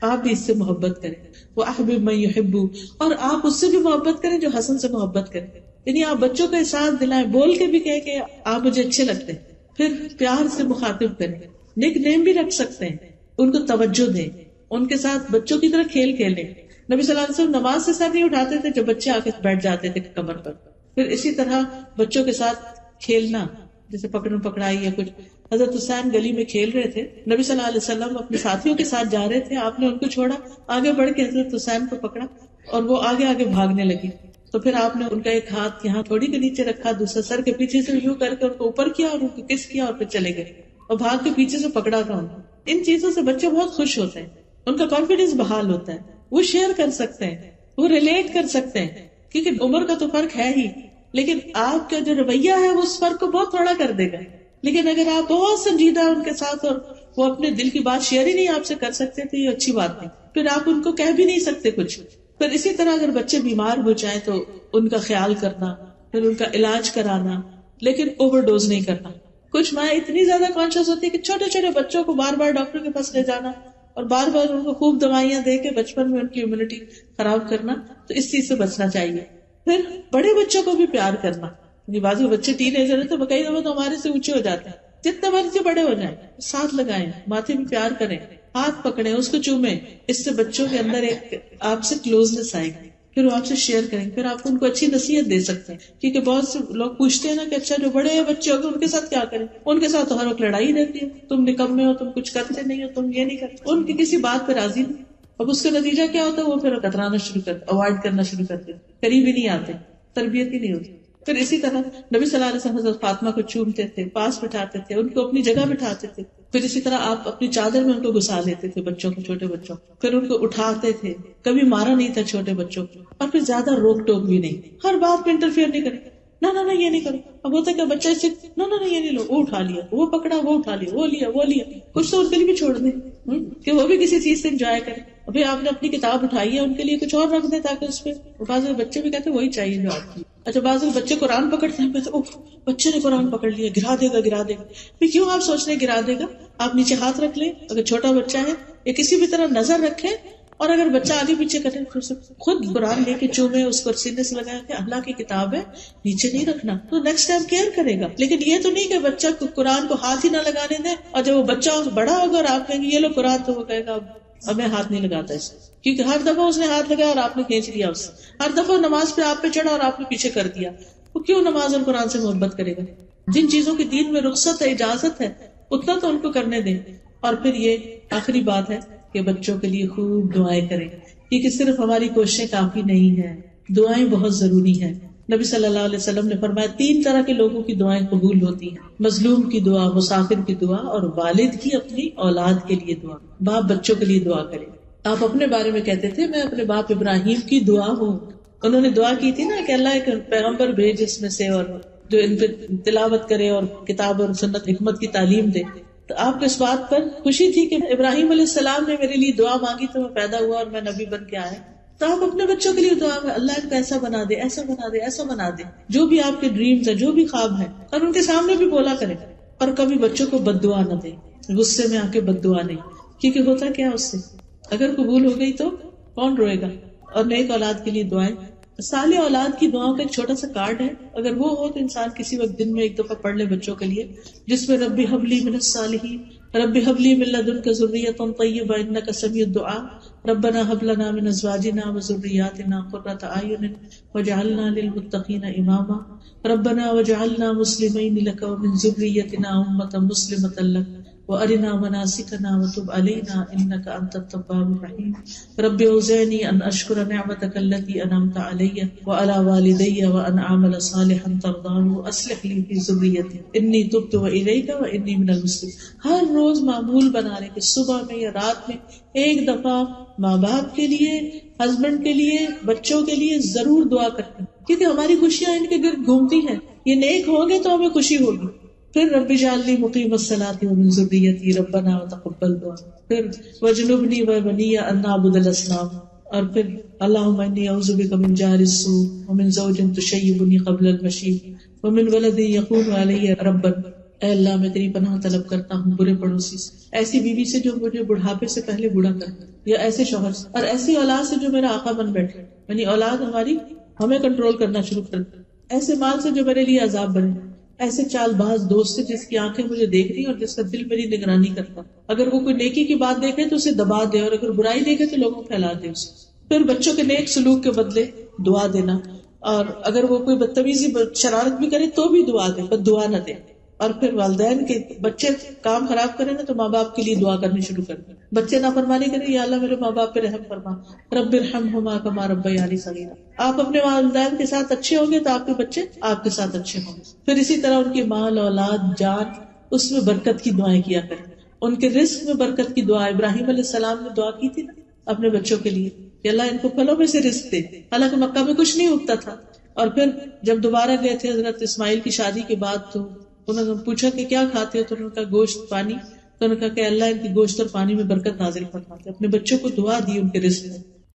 آپ بھی اس سے محبت کریں. واحبب من یحب، اور آپ اس سے بھی محبت کریں جو حسن سے محبت کریں. یعنی آپ بچوں کا احساس دلائیں، بول کے بھی کہیں کہ آپ مجھے اچھے لگتے ہیں. پھر پیار سے مخاطب کریں، نک نیم بھی رکھ سکتے ہیں، ان کو توجہ دیں، ان کے ساتھ بچوں کی طرح کھیل کھیلیں. نبی صلی اللہ علیہ وسلم نماز سے سر نہیں اٹھاتے تھے جب بچے آ کے بیٹھ جاتے تھے کمر پر. پھر اسی طرح بچوں کے ساتھ کھیلنا، جیسے پکڑم پکڑائی یا کچھ. حضرت حسین گلی میں کھیل رہے تھے، نبی صلی اللہ علیہ وسلم اپنے ساتھیوں کے ساتھ جا رہے تھے، آپ نے ان کو چھوڑا، آگے بڑھ کے حضرت حسین کو پکڑا اور وہ آگے آگے بھاگنے لگے. تو پھر آپ نے ان کا ایک ہاتھ یہاں تھوڑی کے نیچے رکھا، دوسرا سر کے پیچھے سے یوں کر کے ان کو اوپر کیا اور ان کو کس کیا اور پھر چلے گئے اور بھاگ کے پیچھے سے پکڑا تھا. ان چیزوں سے بچے بہت خوش ہوتے ہیں، ان کا کانفیڈینس بحال ہوتا ہے، وہ شیئر کر سکتے ہیں، وہ ریلیٹ کر سکتے ہیں، کیونکہ عمر کا تو فرق ہے ہی، لیکن آپ کا جو رویہ ہے وہ اس فرق کو بہت تھوڑا کر دے گا. لیکن اگر آپ بہت سنجیدہ ان کے ساتھ اور وہ اپنے دل کی بات شیئر ہی نہیں آپ سے کر سکتے تو یہ اچھی بات نہیں، پھر آپ ان کو کہہ بھی نہیں سکتے کچھ. پھر اسی طرح اگر بچے بیمار ہو جائیں تو ان کا خیال کرنا، پھر ان کا علاج کرانا، لیکن اوور ڈوز نہیں کرنا. کچھ مائیں اتنی زیادہ کانشیس ہوتی ہے کہ چھوٹے چھوٹے بچوں کو بار بار ڈاکٹر کے پاس لے جانا اور بار بار ان کو خوب دوائیاں دے کے بچپن میں ان کی امیونٹی خراب کرنا، تو اس چیز سے بچنا چاہیے. پھر بڑے بچوں کو بھی پیار کرنا. بعض بچے ٹین ایجر تو کئی دفعہ تو ہمارے سے اونچے ہو جاتے ہیں، جتنے مرضی بڑے ہو جائیں ساتھ لگائیں، ماتھے بھی پیار کریں، ہاتھ پکڑیں، اس کو چومیں. اس سے بچوں کے اندر ایک آپ سے کلوزنس آئے گی، پھر وہ آپ سے شیئر کریں گے، پھر آپ ان کو اچھی نصیحت دے سکتے ہیں. کیونکہ بہت سے لوگ پوچھتے ہیں نا کہ اچھا جو بڑے بچے ہو گئے ان کے ساتھ کیا کریں؟ ان کے ساتھ تو ہر وقت لڑائی رہتی ہے، تم نکمے ہو، تم کچھ کرتے نہیں ہو، تم یہ نہیں کرتے، ان کی کسی بات پہ راضی نہیں. اب اس کا نتیجہ کیا ہوتا ہے؟ وہ پھر کترانا شروع کرتے، اوائڈ کرنا شروع کرتے، قریب ہی نہیں آتے، تربیت ہی نہیں ہوتی. پھر اسی طرح نبی صلی اللہ علیہ وسلم حضرت فاطمہ کو چومتے تھے، پاس بٹھاتے تھے، ان کو اپنی جگہ بٹھاتے تھے. پھر اسی طرح آپ اپنی چادر میں ان کو گھسا لیتے تھے بچوں کو، چھوٹے بچوں، پھر ان کو اٹھاتے تھے. کبھی مارا نہیں تھا چھوٹے بچوں کو، اور پھر زیادہ روک ٹوک بھی نہیں، ہر بات میں انٹرفیئر نہیں کرے، نہ یہ نہیں کرو. اب ہوتا ہے کہ بچہ اس سے نہ یہ نہیں لو، وہ اٹھا لیا، وہ پکڑا، وہ اٹھا لیا، وہ لیا. کچھ تو ان کے لیے بھی چھوڑ دیں کہ وہ بھی کسی چیز سے انجوائے کریں. ابھی آپ نے اپنی کتاب اٹھائی ہے، ان کے لیے کچھ اور رکھ دیں تاکہ اس پہ بعض بچے بھی کہتے ہیں وہی چاہیے جو آپ کی. اچھا بعض بچے قرآن پکڑتے ہیں تو بچے نے قرآن پکڑ لیا، گرا دے گا. پھر کیوں آپ سوچ رہے گرا دے گا؟ آپ نیچے ہاتھ رکھ لیں اگر چھوٹا بچہ ہے، یا کسی بھی طرح نظر رکھیں، اور اگر بچہ آگے پیچھے کرے پھر خود قرآن لے کے چومے، اس کو سینے سے لگایا کہ اللہ کی کتاب ہے، نیچے نہیں رکھنا، تو نیکسٹ ٹائم کیئر کرے گا. لیکن یہ تو نہیں کہ بچہ قرآن کو ہاتھ ہی نہ لگانے دیں، اور جب وہ بچہ بڑا ہوگا اور آپ کہیں گے یہ لو قرآن، تو وہ کہے گا اب میں ہاتھ نہیں لگاتا اس، کیونکہ ہر دفعہ اس نے ہاتھ لگایا اور آپ نے کھینچ لیا اس سے، ہر دفعہ نماز پہ آپ پہ چڑھا اور آپ نے پیچھے کر دیا. وہ کیوں نماز اور قرآن سے محبت کرے گا؟ جن چیزوں کی دین میں رخصت ہے، اجازت ہے، اتنا تو ان کو کرنے دیں. اور پھر یہ آخری بات ہے کہ بچوں کے لیے خوب دعائیں کریں، کیونکہ صرف ہماری کوششیں کافی نہیں ہیں، دعائیں بہت ضروری ہیں. نبی صلی اللہ علیہ وسلم نے فرمایا 3 طرح کے لوگوں کی دعائیں قبول ہوتی ہیں: مظلوم کی دعا، مسافر کی دعا، اور والد کی اپنی اولاد کے لیے دعا. باپ بچوں کے لیے دعا کرے. آپ اپنے بارے میں کہتے تھے میں اپنے باپ ابراہیم کی دعا ہوں، انہوں نے دعا کی تھی نا کہ اللہ ایک پیغمبر بھیج اس میں سے اور جو ان پہ تلاوت کرے اور کتاب اور سنت حکمت کی تعلیم دے. تو آپ کو اس بات پر خوشی تھی کہ ابراہیم علیہ السلام نے میرے لیے دعا مانگی تو میں پیدا ہوا اور میں نبی بن کے آیا. تو آپ اپنے بچوں کے لیے دعا میں اللہ ان کو ایسا بنا دے، ایسا بنا دے، ایسا بنا دے، جو بھی آپ کے ڈریمز ہیں، جو بھی خواب ہیں، اور ان کے سامنے بھی بولا کریں. اور کبھی بچوں کو بد دعا نہ دیں، غصے میں آ کے بد دعا نہیں، کیونکہ ہوتا کیا اس سے اگر قبول ہو گئی تو کون روئے گا. اور نیک اولاد کے لیے دعائیں. صالح اولاد کی دعاؤں کا ایک چھوٹا سا کارڈ ہے، اگر وہ ہو تو انسان کسی وقت دن میں ایک دفعہ پڑھ لے بچوں کے لیے، جس میں ربی حب لی من الصالحین، ربی حب لی من لدنک ذریۃ طیبہ انک سمیع الدعاء، ربنا هب لنا من ازواجنا وذرياتنا قرۃ اعین واجعلنا للمتقین اماما، ربنا واجعلنا مسلمین لک ومن ذریتنا امة مسلمة لک وارنا مناسکنا وتب علینا انک انت التواب الرحیم. رب اوزعنی ان اشکر نعمتک التی انعمت علی وعلی والدی وان اعمل صالحا ترضاه واصلح لی فی ذریتی انی تبت الیک وانی من المسلمین. ہر روز معمول بنا لیں کہ صبح میں یا رات میں ایک دفعہ ماں باپ کے لیے، ہسبینڈ کے لیے، بچوں کے لیے ضرور دعا کرتے ہیں، کیونکہ ہماری خوشیاں ان کے گرد گھومتی ہیں. یہ نیک ہوں گے تو ہمیں خوشی ہوگی. پھر رب اجعلنی مقیم الصلاۃ ومن ذریتی ربنا وتقبل دعا. پھر وجنبنی وبنی ان نعبد الاصنام. اور پھر اللہم انی اعوذ بک من جہر السوء ومن زوج تشیبنی قبل المشیب ومن ولد یکون علی ربا. اے اللہ میں تیری پناہ طلب کرتا ہوں برے پڑوسی سے، ایسی بیوی سے جو مجھے بڑھاپے سے پہلے بوڑھا کر دے، یا ایسے شوہر سے، اور ایسی اولاد سے جو میرا آقا بن بیٹھے، یعنی اولاد ہماری ہمیں کنٹرول کرنا شروع کر دے، ایسے مال سے جو میرے لیے عذاب بنے، ایسے چال باز دوست سے جس کی آنکھیں مجھے دیکھ رہی اور جس کا دل میری نگرانی کرتا. اگر وہ کوئی نیکی کی بات دیکھے تو اسے دبا دے، اور اگر برائی دیکھے تو لوگوں پھیلا دے اسے. پھر بچوں کے نیک سلوک کے بدلے دعا دینا، اور اگر وہ کوئی بدتمیزی شرارت بھی کرے تو بھی دعا دے، بد دعا نہ دے. اور پھر والدین کے بچے کام خراب کریں نا تو ماں باپ کے لیے دعا کرنی شروع کر دیں. بچے نافرمانی کریں، یا اللہ میرے ماں باپ پہ رحم فرما، رب ارحمہما کما ربیانی صغیرا. آپ اپنے والدین کے ساتھ اچھے ہوں گے تو آپ کے بچے آپ کے ساتھ اچھے ہوں گے. پھر اسی طرح ان کے مال، اولاد، جان، اس میں برکت کی دعائیں کیا کریں. ان کے رزق میں برکت کی دعا ابراہیم علیہ السلام نے دعا کی تھی نا اپنے بچوں کے لیے کہ اللہ ان کو پھلوں میں سے رزق دے، حالانکہ مکہ میں کچھ نہیں اگتا تھا. اور پھر جب دوبارہ گئے تھے حضرت اسماعیل کی شادی کے بعد تو انہوں نے پوچھا کہ کیا کھاتے ہو، تو انہوں نے کہا گوشت، پانی. تو انہوں نے کہا کہ اللہ ان کی گوشت اور پانی میں برکت نازل فرماتے. اپنے بچوں کو دعا دی ان کے رزق میں.